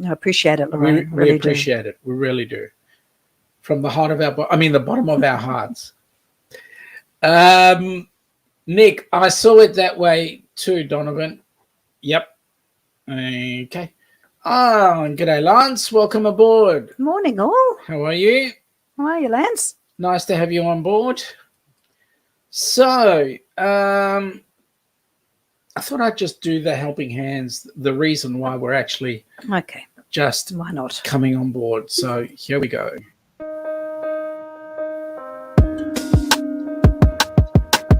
[SPEAKER 3] I appreciate it, Lorraine.
[SPEAKER 2] We
[SPEAKER 3] really
[SPEAKER 2] appreciate it. We really do. From the heart of the bottom of our hearts. Nick, I saw it that way too, Donovan. Yep. Okay. G'day, Lance. Welcome aboard.
[SPEAKER 3] do. Morning, all.
[SPEAKER 2] How are you?
[SPEAKER 3] How are you, Lance?
[SPEAKER 2] Nice to have you on board. So, I thought I'd just do the Helping Hands, the reason why we're actually
[SPEAKER 3] Okay.
[SPEAKER 2] just
[SPEAKER 3] Why not?
[SPEAKER 2] coming on board. So here we go.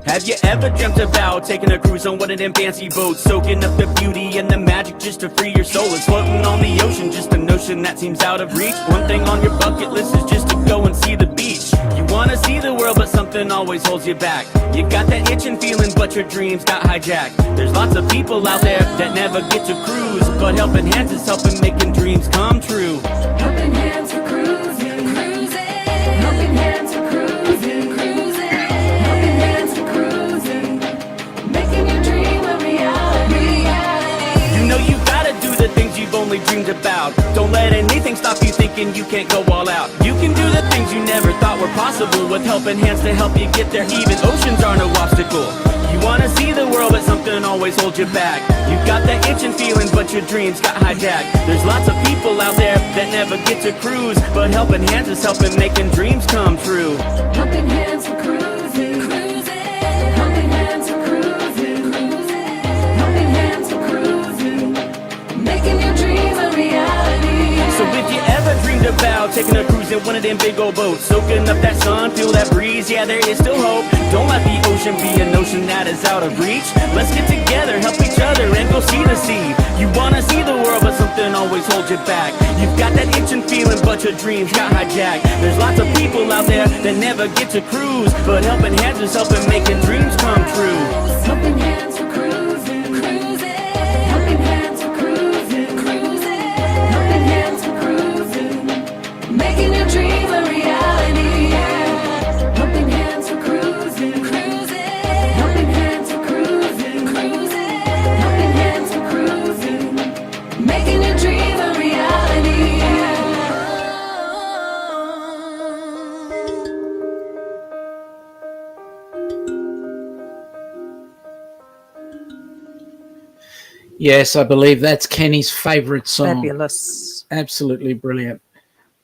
[SPEAKER 4] Have you ever dreamt about taking a cruise on one of them fancy boats, soaking up the beauty and the magic just to free your soul? It's floating on the ocean, just a notion that seems out of reach. One thing on your bucket list is just to and see the beach. You wanna see the world, but something always holds you back. You got that itching feeling, but your dreams got hijacked. There's lots of people out there that never get to cruise, but helping hands is helping making dreams come true.
[SPEAKER 5] Helping hands for cruising, cruising. Helping hands for cruising, cruising. Helping hands for cruising. Making your dream a reality.
[SPEAKER 4] You know you gotta do the things you've only dreamed about. Don't let anything stop you thinking you can't go all out. You can do the things you never thought were possible with helping hands to help you get there. Even oceans are no obstacle. You wanna see the world, but something always holds you back. You've got that itching feeling, but your dreams got hijacked. There's lots of people out there that never get to cruise, but helping hands is helping making dreams come true.
[SPEAKER 5] Helping hands for cruising, cruising. Helping hands for cruising, cruising. Helping hands for cruising. Making your dream a reality.
[SPEAKER 4] So if you ever dreamed about taking a cruise in one of them big old boats, soaking up that sun, feel that breeze, yeah, there is still hope. Don't let the ocean be an ocean that is out of reach. Let's get together, help each other, and go see the sea. You wanna see the world, but something always holds you back. You've got that itching feeling, but your dreams got hijacked. There's lots of people out there that never get to cruise, but helping hands is helping making dreams come true.
[SPEAKER 5] Helping hands for cruising, cruising. Helping hands for cruising, cruising. Helping hands for cruising. Making your dream a reality. Helping hands for cruising, cruising. Helping hands for cruising, cruising. Helping hands for cruising. Making your dream a reality.
[SPEAKER 2] Yes, I believe that's Kenny's favorite song.
[SPEAKER 3] Fabulous.
[SPEAKER 2] Absolutely brilliant.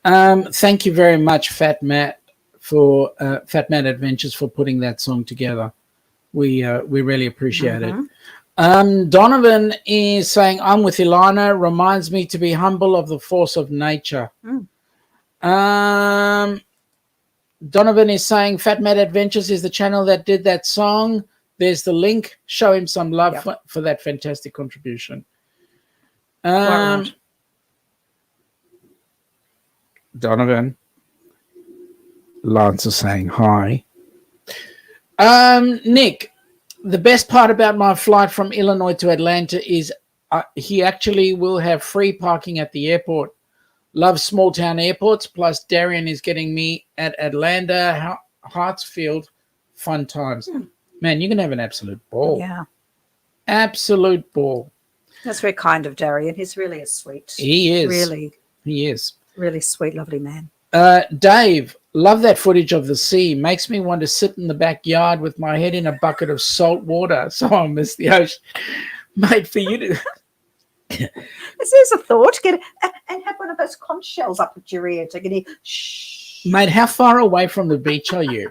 [SPEAKER 2] Thank you very much, FatMat, for FatMat Adventures, for putting that song together. We really appreciate it. Donovan is saying, I'm with Ilana, reminds me to be humble of the force of nature. Donovan is saying, FatMat Adventures is the channel that did that song. There's the link. Show him some love for that fantastic contribution. Donovan. Lance is saying hi. Nick, the best part about my flight from Illinois to Atlanta is he actually will have free parking at the airport. Love small town airports. Plus, Darian is getting me at Atlanta, Hartsfield. Fun times. Man, you're going to have an absolute ball.
[SPEAKER 3] Yeah.
[SPEAKER 2] Absolute ball.
[SPEAKER 3] That's very kind of Darian. He's really a sweet.
[SPEAKER 2] He is.
[SPEAKER 3] Really.
[SPEAKER 2] He is.
[SPEAKER 3] Really sweet, lovely man.
[SPEAKER 2] Dave, love that footage of the sea. Makes me want to sit in the backyard with my head in a bucket of salt water. So I miss the ocean. Mate, for you to...
[SPEAKER 3] This is a thought. Get and have one of those conch shells up at your ear to get shh.
[SPEAKER 2] Mate, how far away from the beach are you?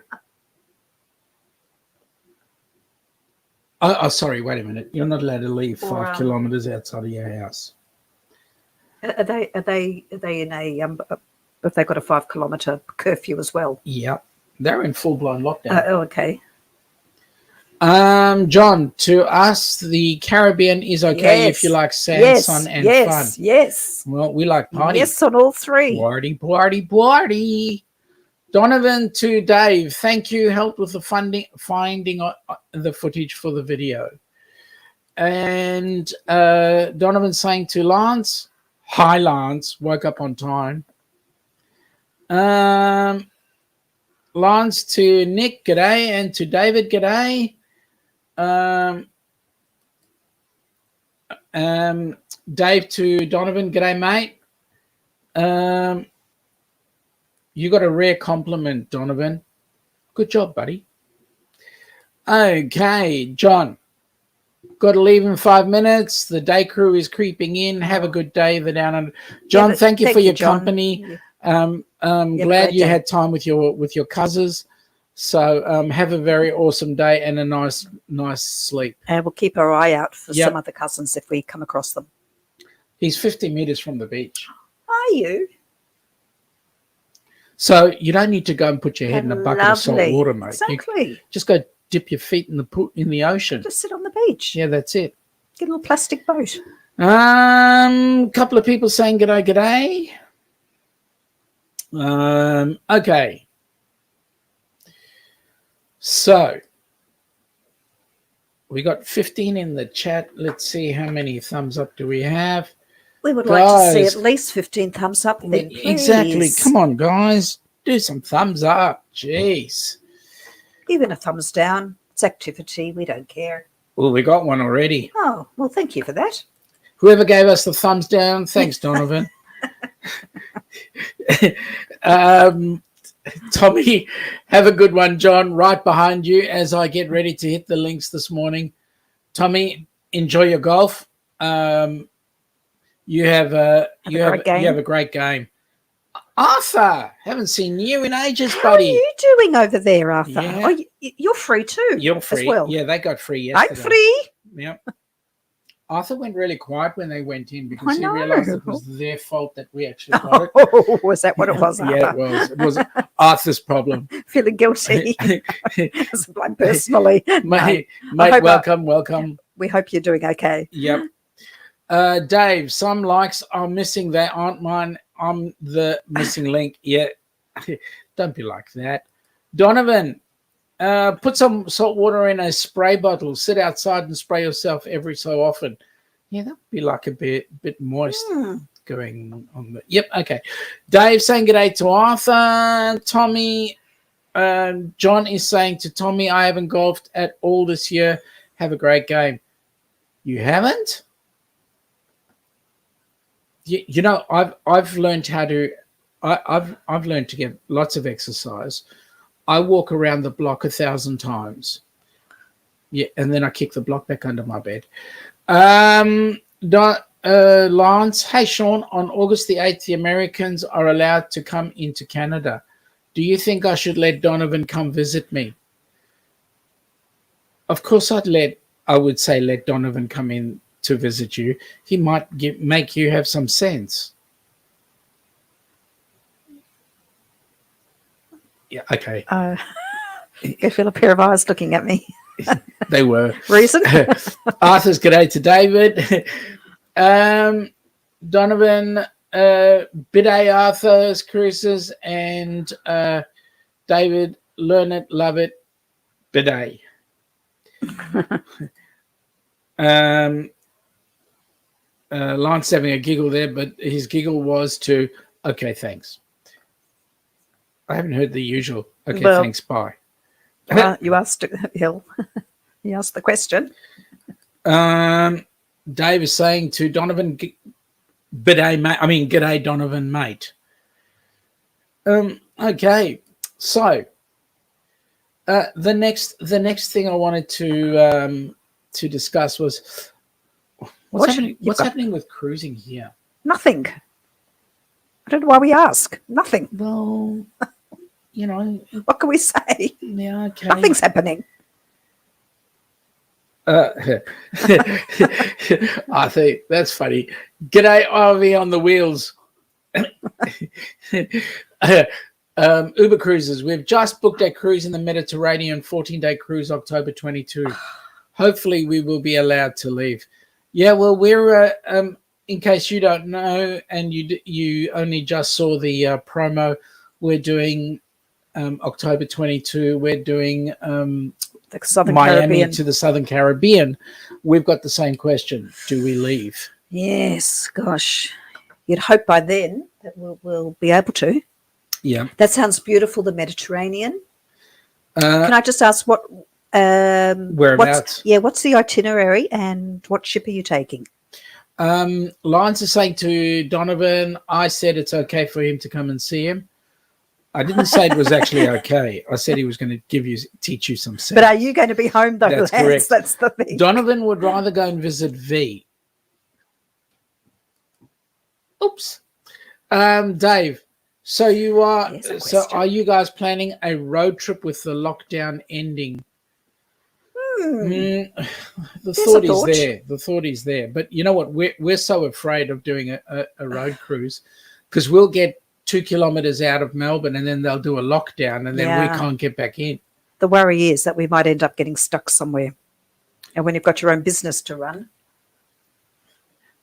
[SPEAKER 2] Oh, sorry, wait a minute. You're not allowed to leave 5 kilometers outside of your house.
[SPEAKER 3] Are they in a have they got a 5 kilometer curfew as well?
[SPEAKER 2] Yep. They're in full blown lockdown.
[SPEAKER 3] Okay.
[SPEAKER 2] John, to us the Caribbean is okay if you like sand, sun, and fun.
[SPEAKER 3] Yes.
[SPEAKER 2] Well, we like party.
[SPEAKER 3] Yes on all three.
[SPEAKER 2] Party. Donovan to Dave, thank you. Helped with the finding the footage for the video. And Donovan saying to Lance, hi Lance, woke up on time. Lance to Nick, g'day, and to David, g'day. Dave to Donovan, g'day mate. You got a rare compliment, Donovan. Good job, buddy. Okay, John. Got to leave in 5 minutes. The day crew is creeping in. Have a good day. They're down on. John, thank you for your company. Glad you had time with your cousins. So have a very awesome day and a nice sleep.
[SPEAKER 3] And we'll keep our eye out for some other cousins if we come across them.
[SPEAKER 2] He's 50 meters from the beach.
[SPEAKER 3] Are you?
[SPEAKER 2] So you don't need to go and put your head in a bucket of salt water, mate.
[SPEAKER 3] Exactly.
[SPEAKER 2] Just go dip your feet in the ocean.
[SPEAKER 3] Just sit on the beach.
[SPEAKER 2] Yeah, that's it.
[SPEAKER 3] Get a little plastic boat.
[SPEAKER 2] Couple of people saying g'day. Okay. So we got 15 in the chat. Let's see how many thumbs up do we have.
[SPEAKER 3] We would like to see
[SPEAKER 2] Guys.
[SPEAKER 3] at least 15 thumbs up then, please.
[SPEAKER 2] Exactly. Come on, guys. Do some thumbs up. Jeez.
[SPEAKER 3] Even a thumbs down. It's activity. We don't care.
[SPEAKER 2] Well, we got one already.
[SPEAKER 3] Oh, well, thank you for that.
[SPEAKER 2] Whoever gave us the thumbs down, thanks, Donovan. Tommy, have a good one, John. Right behind you as I get ready to hit the links this morning. Tommy, enjoy your golf. You have a great game. Arthur, haven't seen you in ages, buddy.
[SPEAKER 3] How are you doing over there, Arthur?
[SPEAKER 2] Yeah.
[SPEAKER 3] Oh, you're free too.
[SPEAKER 2] You're free.
[SPEAKER 3] As well.
[SPEAKER 2] Yeah, they got free yesterday.
[SPEAKER 3] I'm free.
[SPEAKER 2] Yep. Arthur went really quiet when they went in because
[SPEAKER 3] I
[SPEAKER 2] he
[SPEAKER 3] know.
[SPEAKER 2] realized it was their fault that we actually got it.
[SPEAKER 3] Oh, was that what it was, Arthur?
[SPEAKER 2] Yeah, it was. It was Arthur's problem.
[SPEAKER 3] Feeling guilty. As a blind personally.
[SPEAKER 2] Mate,
[SPEAKER 3] hope
[SPEAKER 2] welcome.
[SPEAKER 3] We hope you're doing okay.
[SPEAKER 2] Yep. Dave, some likes are missing. They aren't mine. I'm the missing link. Yeah. Don't be like that. Donovan, put some salt water in a spray bottle. Sit outside and spray yourself every so often. Yeah, that would be like a bit moist going on. Yep, okay. Dave saying good day to Arthur. Tommy, John is saying to Tommy, I haven't golfed at all this year. Have a great game. You haven't? You know, I've learned how to. I've learned to get lots of exercise. I walk around the block 1,000 times. Yeah, and then I kick the block back under my bed. Lance, hey Sean, on August the 8th, the Americans are allowed to come into Canada. Do you think I should let Donovan come visit me? Of course I would say let Donovan come in to visit you. He might make you have some sense. Yeah, okay.
[SPEAKER 3] I feel a pair of eyes looking at me.
[SPEAKER 2] They were.
[SPEAKER 3] Reason?
[SPEAKER 2] Arthur's g'day to David. Donovan, bidet Arthur's cruises, and David, learn it, love it, bidet. Lance having a giggle there, but his giggle was to, okay, thanks. I haven't heard the usual, okay,
[SPEAKER 3] Well,
[SPEAKER 2] thanks, bye.
[SPEAKER 3] You asked Hill. You asked the question.
[SPEAKER 2] Dave is saying to Donovan, bidet, mate. I mean, g'day, Donovan, mate. Okay, so the next thing I wanted to discuss was what's happening with cruising here.
[SPEAKER 3] Nothing. I don't know why we ask. Nothing.
[SPEAKER 2] Well, you know,
[SPEAKER 3] What can we say?
[SPEAKER 2] yeah, okay.
[SPEAKER 3] Nothing's happening.
[SPEAKER 2] I think that's funny. G'day, RV on the wheels. Uber cruises. We've just booked a cruise in the Mediterranean, 14-day cruise, October 22. Hopefully, we will be allowed to leave. Yeah, well, we're in case you don't know, and you only just saw the promo. We're doing October 22. We're doing
[SPEAKER 3] The Southern
[SPEAKER 2] Miami
[SPEAKER 3] Caribbean.
[SPEAKER 2] to the Southern Caribbean. We've got the same question. Do we leave?
[SPEAKER 3] Yes, gosh. You'd hope by then that we'll be able to.
[SPEAKER 2] Yeah.
[SPEAKER 3] That sounds beautiful, the Mediterranean.
[SPEAKER 2] Uh,
[SPEAKER 3] Can I just ask what
[SPEAKER 2] Whereabouts?
[SPEAKER 3] what's the itinerary and what ship are you taking?
[SPEAKER 2] Lance is saying to Donovan, I said it's okay for him to come and see him. I didn't say it was actually okay. I said he was going to teach you some sense.
[SPEAKER 3] But are you going to be home though,
[SPEAKER 2] That's
[SPEAKER 3] Lance?
[SPEAKER 2] correct.
[SPEAKER 3] That's the thing.
[SPEAKER 2] Donovan would rather go and visit V. Oops. Dave, so you are
[SPEAKER 3] Here's a
[SPEAKER 2] so
[SPEAKER 3] question.
[SPEAKER 2] are you guys planning a road trip with the lockdown ending? The
[SPEAKER 3] There's
[SPEAKER 2] thought
[SPEAKER 3] a
[SPEAKER 2] is
[SPEAKER 3] thought.
[SPEAKER 2] there. The thought is there. But you know what? We're so afraid of doing a road cruise because we'll get 2 kilometers out of Melbourne and then they'll do a lockdown and then we
[SPEAKER 3] Yeah.
[SPEAKER 2] can't get back in.
[SPEAKER 3] The worry is that we might end up getting stuck somewhere. And when you've got your own business to run,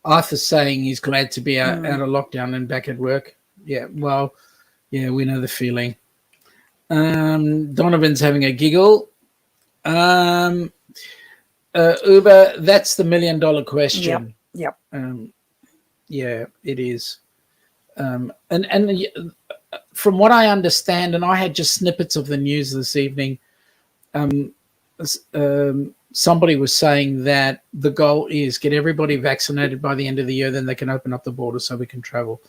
[SPEAKER 2] Arthur's saying he's glad to be out of lockdown and back at work. Yeah, well, Yeah, we know the feeling. Donovan's having a giggle. Uber, that's the $1 million question.
[SPEAKER 3] Yep.
[SPEAKER 2] Yeah, it is. And from what I understand, and I had just snippets of the news this evening, somebody was saying that the goal is get everybody vaccinated by the end of the year, then they can open up the border so we can travel.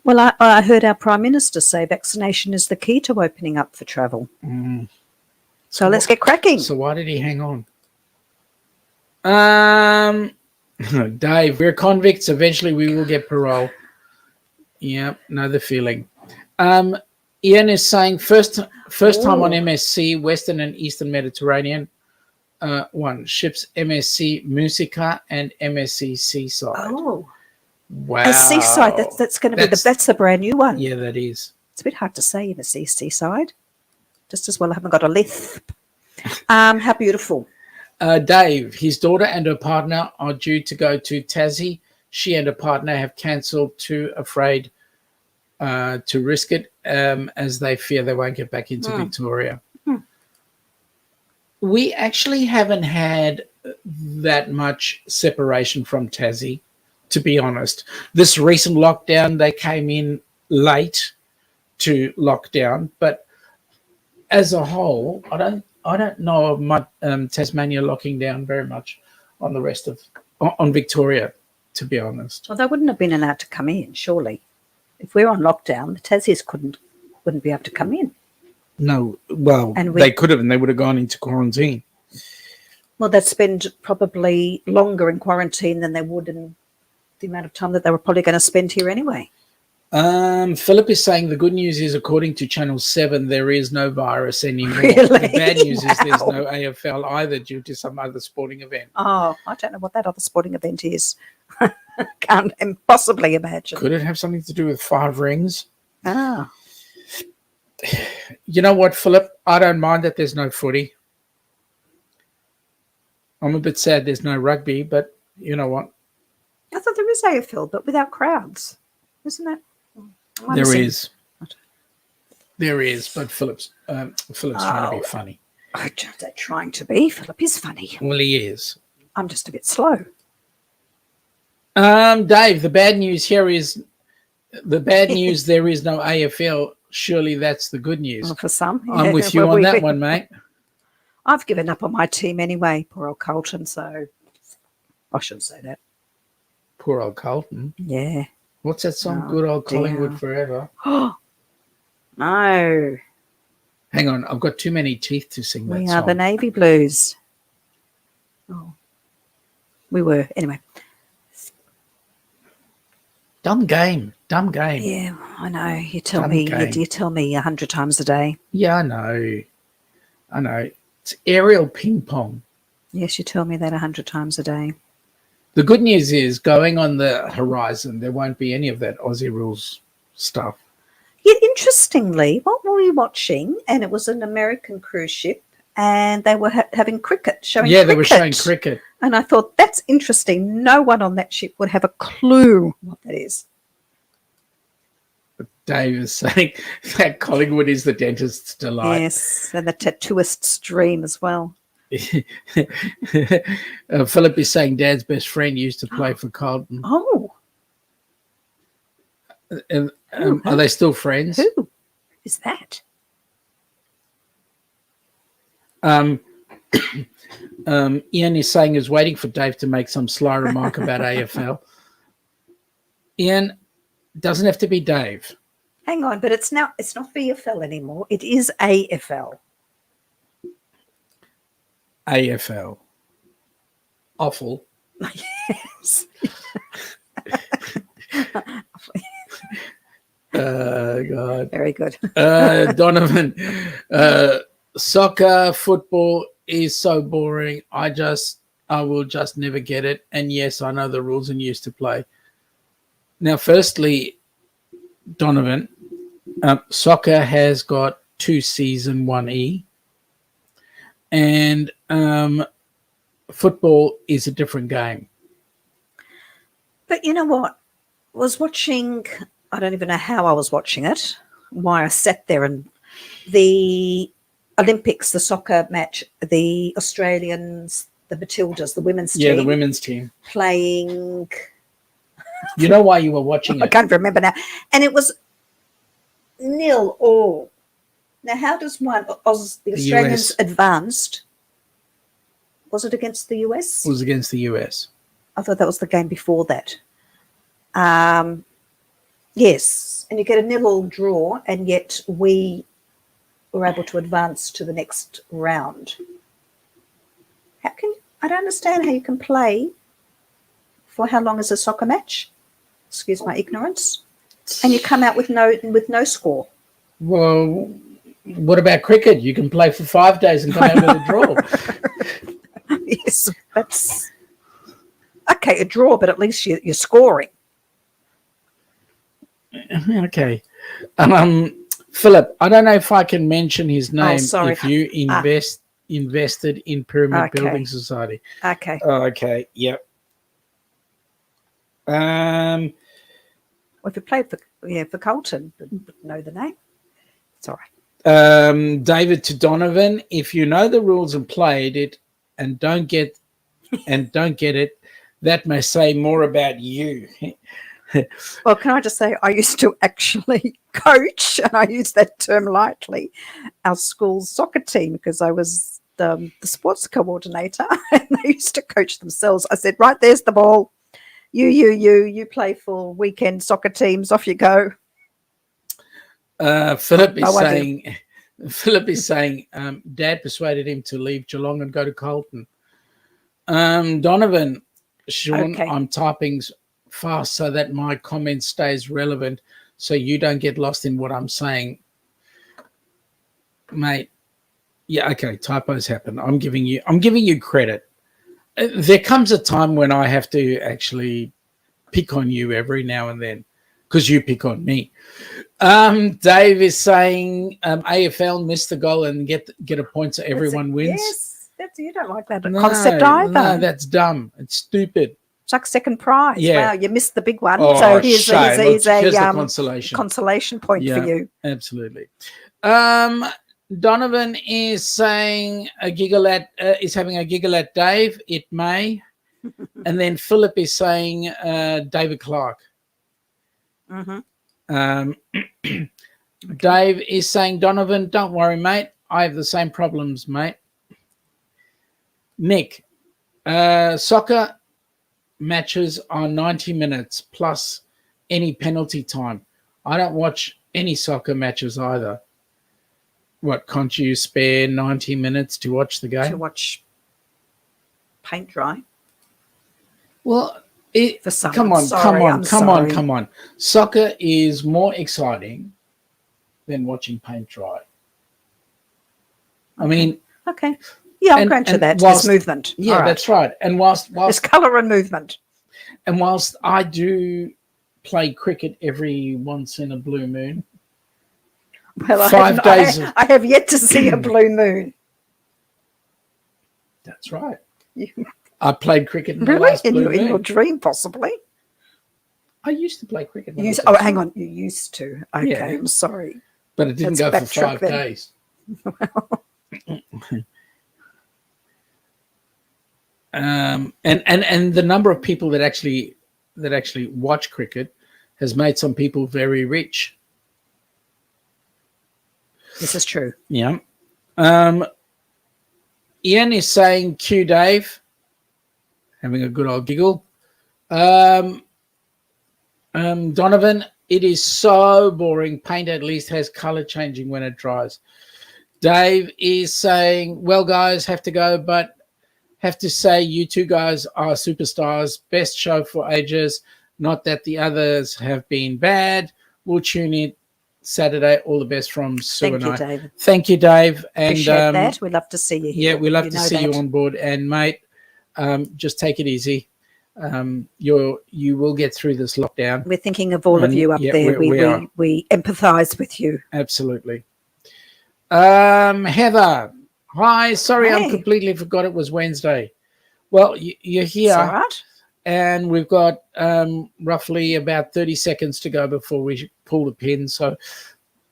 [SPEAKER 3] Well, I heard our Prime Minister say vaccination is the key to opening up for travel. So let's get cracking.
[SPEAKER 2] So why did he hang on? Dave, we're convicts. Eventually we will get parole. Yep, know the feeling. Ian is saying first time on MSC, Western and Eastern Mediterranean. One ships MSC Musica and MSC Seaside.
[SPEAKER 3] Oh,
[SPEAKER 2] Wow.
[SPEAKER 3] a Seaside. That's going to be that's the brand new one.
[SPEAKER 2] Yeah, that is.
[SPEAKER 3] It's a bit hard to say in the Seaside. Just as well I haven't got a lisp. How beautiful.
[SPEAKER 2] Dave, his daughter and her partner are due to go to Tassie. She and her partner have cancelled, too afraid to risk it, as they fear they won't get back into Victoria. We actually haven't had that much separation from Tassie, to be honest. This recent lockdown, they came in late to lockdown, but as a whole, I don't know of Tasmania locking down very much on the rest of on Victoria, to be honest.
[SPEAKER 3] Well, they wouldn't have been allowed to come in, surely. If we're on lockdown, the Tassies wouldn't be able to come in.
[SPEAKER 2] No, well, they could have, and they would have gone into quarantine.
[SPEAKER 3] Well, they'd spend probably longer in quarantine than they would in the amount of time that they were probably going to spend here anyway.
[SPEAKER 2] Philip is saying the good news is, according to Channel 7, there is no virus anymore.
[SPEAKER 3] Really?
[SPEAKER 2] The bad news is there's no AFL either due to some other sporting event.
[SPEAKER 3] Oh, I don't know what that other sporting event is. Can't possibly imagine.
[SPEAKER 2] Could it have something to do with 5 rings?
[SPEAKER 3] Ah.
[SPEAKER 2] You know what, Philip? I don't mind that there's no footy. I'm a bit sad there's no rugby, but you know what?
[SPEAKER 3] I thought there is AFL, but without crowds. Isn't it?
[SPEAKER 2] There is. There is, but Philip's trying to be funny.
[SPEAKER 3] I'm just trying to be. Philip is funny.
[SPEAKER 2] Well, he is.
[SPEAKER 3] I'm just a bit slow.
[SPEAKER 2] Dave, the bad news here is there is no AFL. Surely that's the good news.
[SPEAKER 3] Well, for some.
[SPEAKER 2] I'm with you on that one, mate.
[SPEAKER 3] I've given up on my team anyway, poor old Colton, so I shouldn't say that.
[SPEAKER 2] Poor old Colton.
[SPEAKER 3] Yeah.
[SPEAKER 2] What's that song? Good old Collingwood Forever.
[SPEAKER 3] Oh, no.
[SPEAKER 2] Hang on, I've got too many teeth to sing that song.
[SPEAKER 3] We are the Navy Blues. Oh. We were. Anyway.
[SPEAKER 2] Dumb game.
[SPEAKER 3] Yeah, I know. You tell me 100 times a day.
[SPEAKER 2] Yeah, I know. It's aerial ping pong.
[SPEAKER 3] Yes, you tell me that 100 times a day.
[SPEAKER 2] The good news is, going on the horizon, there won't be any of that Aussie rules stuff.
[SPEAKER 3] Yeah, interestingly, what were we watching? And it was an American cruise ship, and they were having cricket,
[SPEAKER 2] Yeah, they were showing cricket.
[SPEAKER 3] And I thought, that's interesting. No one on that ship would have a clue what that is.
[SPEAKER 2] But Dave is saying that Collingwood is the dentist's delight.
[SPEAKER 3] Yes, and the tattooist's dream as well.
[SPEAKER 2] Philip is saying Dad's best friend used to play for Carlton.
[SPEAKER 3] Oh.
[SPEAKER 2] Are they still friends?
[SPEAKER 3] Who is that?
[SPEAKER 2] Ian is saying he's waiting for Dave to make some sly remark about AFL. Ian, doesn't have to be Dave.
[SPEAKER 3] Hang on, but it's not VFL anymore. It is AFL.
[SPEAKER 2] AFL. Awful.
[SPEAKER 3] Yes.
[SPEAKER 2] God.
[SPEAKER 3] Very good.
[SPEAKER 2] Donovan, soccer, football is so boring. I will just never get it. And yes, I know the rules and used to play. Now, firstly, Donovan, soccer has got 2 C's and 1 E. And football is a different game.
[SPEAKER 3] But you know what? I was watching, I don't even know how I was watching it. why I sat there. And the Olympics, the soccer match, the Australians, the Matildas, the women's
[SPEAKER 2] Yeah,
[SPEAKER 3] team
[SPEAKER 2] the women's team.
[SPEAKER 3] playing.
[SPEAKER 2] You know why you were watching
[SPEAKER 3] I
[SPEAKER 2] it?
[SPEAKER 3] can't remember now. And it was 0-0. Now, how does the Australians
[SPEAKER 2] US.
[SPEAKER 3] advanced? Was it against the US?
[SPEAKER 2] It was against the US.
[SPEAKER 3] I thought that was the game before that. Yes, and you get a 0-0 draw, and yet we were able to advance to the next round. I don't understand how you can play for how long is a soccer match? Excuse my ignorance. And you come out with no score.
[SPEAKER 2] Well, what about cricket? You can play for 5 days and come out with a draw.
[SPEAKER 3] Yes, that's okay. A draw, but at least you're scoring.
[SPEAKER 2] Okay. Philip, I don't know if I can mention his name
[SPEAKER 3] sorry.
[SPEAKER 2] if you invested in Pyramid
[SPEAKER 3] Okay.
[SPEAKER 2] Building Society.
[SPEAKER 3] Okay.
[SPEAKER 2] Oh, okay. Yep.
[SPEAKER 3] Well, if you played for Colton, you know the name. It's all right.
[SPEAKER 2] David to Donovan, if you know the rules and played it and don't get it, that may say more about you.
[SPEAKER 3] Well, can I just say, I used to actually coach, and I use that term lightly, our school's soccer team, because I was the sports coordinator, and they used to coach themselves. I said, right, there's the ball. You play for weekend soccer teams. Off you go.
[SPEAKER 2] Philip is saying, Dad persuaded him to leave Geelong and go to Colton. Donovan, Sean,
[SPEAKER 3] Okay.
[SPEAKER 2] I'm typing fast so that my comment stays relevant, so you don't get lost in what I'm saying, mate. Yeah, okay. Typos happen. I'm giving you credit. There comes a time when I have to actually pick on you every now and then, because you pick on me. Dave is saying AFL missed the goal and get a point so everyone wins.
[SPEAKER 3] Yes, you don't like that concept either.
[SPEAKER 2] No, that's dumb. It's stupid.
[SPEAKER 3] It's like second prize.
[SPEAKER 2] Yeah.
[SPEAKER 3] Wow, you missed the big one.
[SPEAKER 2] Oh,
[SPEAKER 3] So here's
[SPEAKER 2] shame.
[SPEAKER 3] a
[SPEAKER 2] Here's the consolation
[SPEAKER 3] point
[SPEAKER 2] Yeah.
[SPEAKER 3] for you.
[SPEAKER 2] Absolutely. Donovan is saying is having a giggle at Dave. It may. And then Philip is saying David Clark.
[SPEAKER 3] Mm-hmm.
[SPEAKER 2] Dave is saying, Donovan, don't worry, mate. I have the same problems, mate. Nick, soccer matches are 90 minutes plus any penalty time. I don't watch any soccer matches either. What, can't you spare 90 minutes to watch the game?
[SPEAKER 3] To watch paint dry.
[SPEAKER 2] Well,
[SPEAKER 3] For some.
[SPEAKER 2] come on.
[SPEAKER 3] Sorry.
[SPEAKER 2] Soccer is more exciting than watching paint dry. I mean,
[SPEAKER 3] Okay. Yeah, I'll grant you that. There's movement.
[SPEAKER 2] Yeah,
[SPEAKER 3] All right.
[SPEAKER 2] that's right. And whilst
[SPEAKER 3] There's colour and movement.
[SPEAKER 2] and whilst I do play cricket every once in a blue moon,
[SPEAKER 3] Well,
[SPEAKER 2] 5 days.
[SPEAKER 3] I have yet to see a blue moon.
[SPEAKER 2] That's right.
[SPEAKER 3] You-
[SPEAKER 2] I played cricket in the
[SPEAKER 3] Really?
[SPEAKER 2] last
[SPEAKER 3] In
[SPEAKER 2] blue
[SPEAKER 3] your
[SPEAKER 2] moon.
[SPEAKER 3] dream, possibly?
[SPEAKER 2] I used to play cricket. when I was a
[SPEAKER 3] Hang
[SPEAKER 2] kid,
[SPEAKER 3] on. You used to. Okay,
[SPEAKER 2] Yeah.
[SPEAKER 3] I'm sorry.
[SPEAKER 2] but it didn't
[SPEAKER 3] Let's
[SPEAKER 2] go for
[SPEAKER 3] backtrack
[SPEAKER 2] 5
[SPEAKER 3] then.
[SPEAKER 2] days. And the number of people that actually watch cricket has made some people very rich.
[SPEAKER 3] This is true.
[SPEAKER 2] Yeah. Ian is saying, Q Dave, having a good old giggle. Donovan, it is so boring. Paint at least has color changing when it dries. Dave is saying, well, guys, have to go, but have to say you two guys are superstars. Best show for ages. Not that the others have been bad. We'll tune in Saturday. All the best from Sue
[SPEAKER 3] Thank
[SPEAKER 2] and
[SPEAKER 3] you,
[SPEAKER 2] I.
[SPEAKER 3] David.
[SPEAKER 2] Thank you, Dave. And
[SPEAKER 3] Appreciate that. We'd love to see you here.
[SPEAKER 2] yeah, we love to
[SPEAKER 3] know
[SPEAKER 2] see
[SPEAKER 3] that.
[SPEAKER 2] you on board. And mate, just take it easy. You will get through this lockdown.
[SPEAKER 3] We're thinking of all of
[SPEAKER 2] And,
[SPEAKER 3] you up
[SPEAKER 2] yeah,
[SPEAKER 3] there.
[SPEAKER 2] we are.
[SPEAKER 3] We empathise with you.
[SPEAKER 2] Absolutely. Heather, hi. Sorry, I
[SPEAKER 3] Hey.
[SPEAKER 2] completely forgot it was Wednesday. Well, you're here,
[SPEAKER 3] It's all right.
[SPEAKER 2] and we've got roughly about 30 seconds to go before we pull the pin. So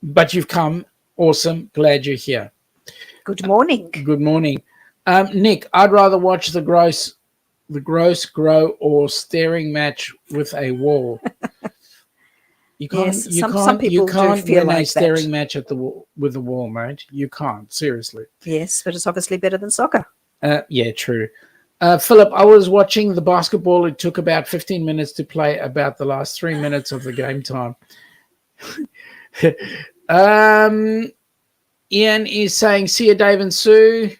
[SPEAKER 2] but you've come. Awesome. Glad you're here.
[SPEAKER 3] Good morning.
[SPEAKER 2] Good morning. Nick, I'd rather watch the gross grow or staring match with a wall. You can't.
[SPEAKER 3] Yes,
[SPEAKER 2] you
[SPEAKER 3] some
[SPEAKER 2] can't.
[SPEAKER 3] people
[SPEAKER 2] You
[SPEAKER 3] do
[SPEAKER 2] can't
[SPEAKER 3] feel
[SPEAKER 2] win a
[SPEAKER 3] like
[SPEAKER 2] staring
[SPEAKER 3] that.
[SPEAKER 2] match at the wall with the wall, mate. You can't. Seriously.
[SPEAKER 3] Yes, but it's obviously better than soccer.
[SPEAKER 2] Yeah, true. Philip, I was watching the basketball. It took about 15 minutes to play. About the last 3 minutes of the game time. Ian is saying, "See you, Dave and Sue."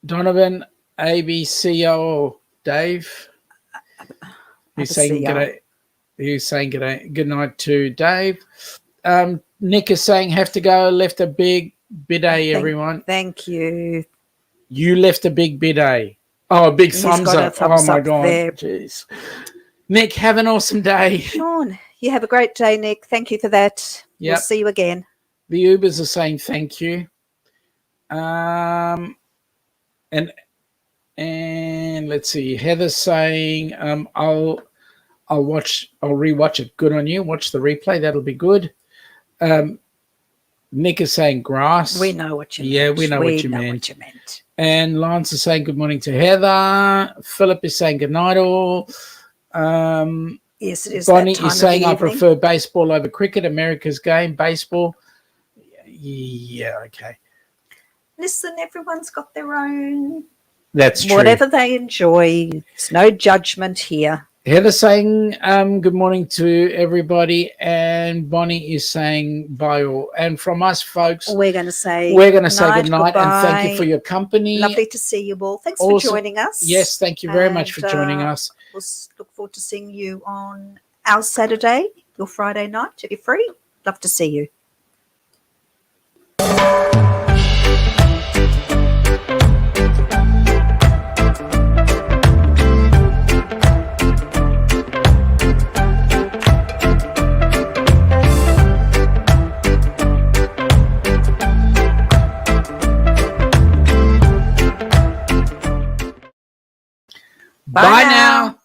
[SPEAKER 2] Donovan, ABCO, Dave. He's saying g'day. He's saying g'day. Good night to Dave. Nick is saying have to go. Left a big bidet, everyone.
[SPEAKER 3] Thank you.
[SPEAKER 2] You left a big bidet. Oh, a big
[SPEAKER 3] He's
[SPEAKER 2] thumbs
[SPEAKER 3] got a
[SPEAKER 2] up.
[SPEAKER 3] thumbs
[SPEAKER 2] Oh my
[SPEAKER 3] up
[SPEAKER 2] god.
[SPEAKER 3] there.
[SPEAKER 2] Jeez. Nick, have an awesome day.
[SPEAKER 3] Sean, you have a great day, Nick. Thank you for that.
[SPEAKER 2] Yep.
[SPEAKER 3] We'll see you again.
[SPEAKER 2] The Ubers are saying thank you. And let's see. Heather's saying I'll rewatch it. Good on you. Watch the replay. That'll be good. Nick is saying grass.
[SPEAKER 3] We know what you meant.
[SPEAKER 2] Yeah, we know what you meant. And Lance is saying good morning to Heather. Philip is saying good night all.
[SPEAKER 3] Yes, it is.
[SPEAKER 2] Bonnie
[SPEAKER 3] that time
[SPEAKER 2] is saying
[SPEAKER 3] of
[SPEAKER 2] I
[SPEAKER 3] the evening.
[SPEAKER 2] prefer baseball over cricket. America's game, baseball. Yeah, okay.
[SPEAKER 3] Listen, everyone's got their own.
[SPEAKER 2] That's true.
[SPEAKER 3] Whatever they enjoy. There's no judgment here.
[SPEAKER 2] Heather saying good morning to everybody, and Bonnie is saying bye all. And from us, folks,
[SPEAKER 3] We're going to say
[SPEAKER 2] good night, and thank you
[SPEAKER 3] goodbye.
[SPEAKER 2] for your company.
[SPEAKER 3] Lovely to see you all. Thanks
[SPEAKER 2] Awesome.
[SPEAKER 3] for joining us.
[SPEAKER 2] Yes, thank you very much for
[SPEAKER 3] And,
[SPEAKER 2] joining us.
[SPEAKER 3] We'll look forward to seeing you on our Saturday, your Friday night, if you're free. Love to see you.
[SPEAKER 2] Bye now.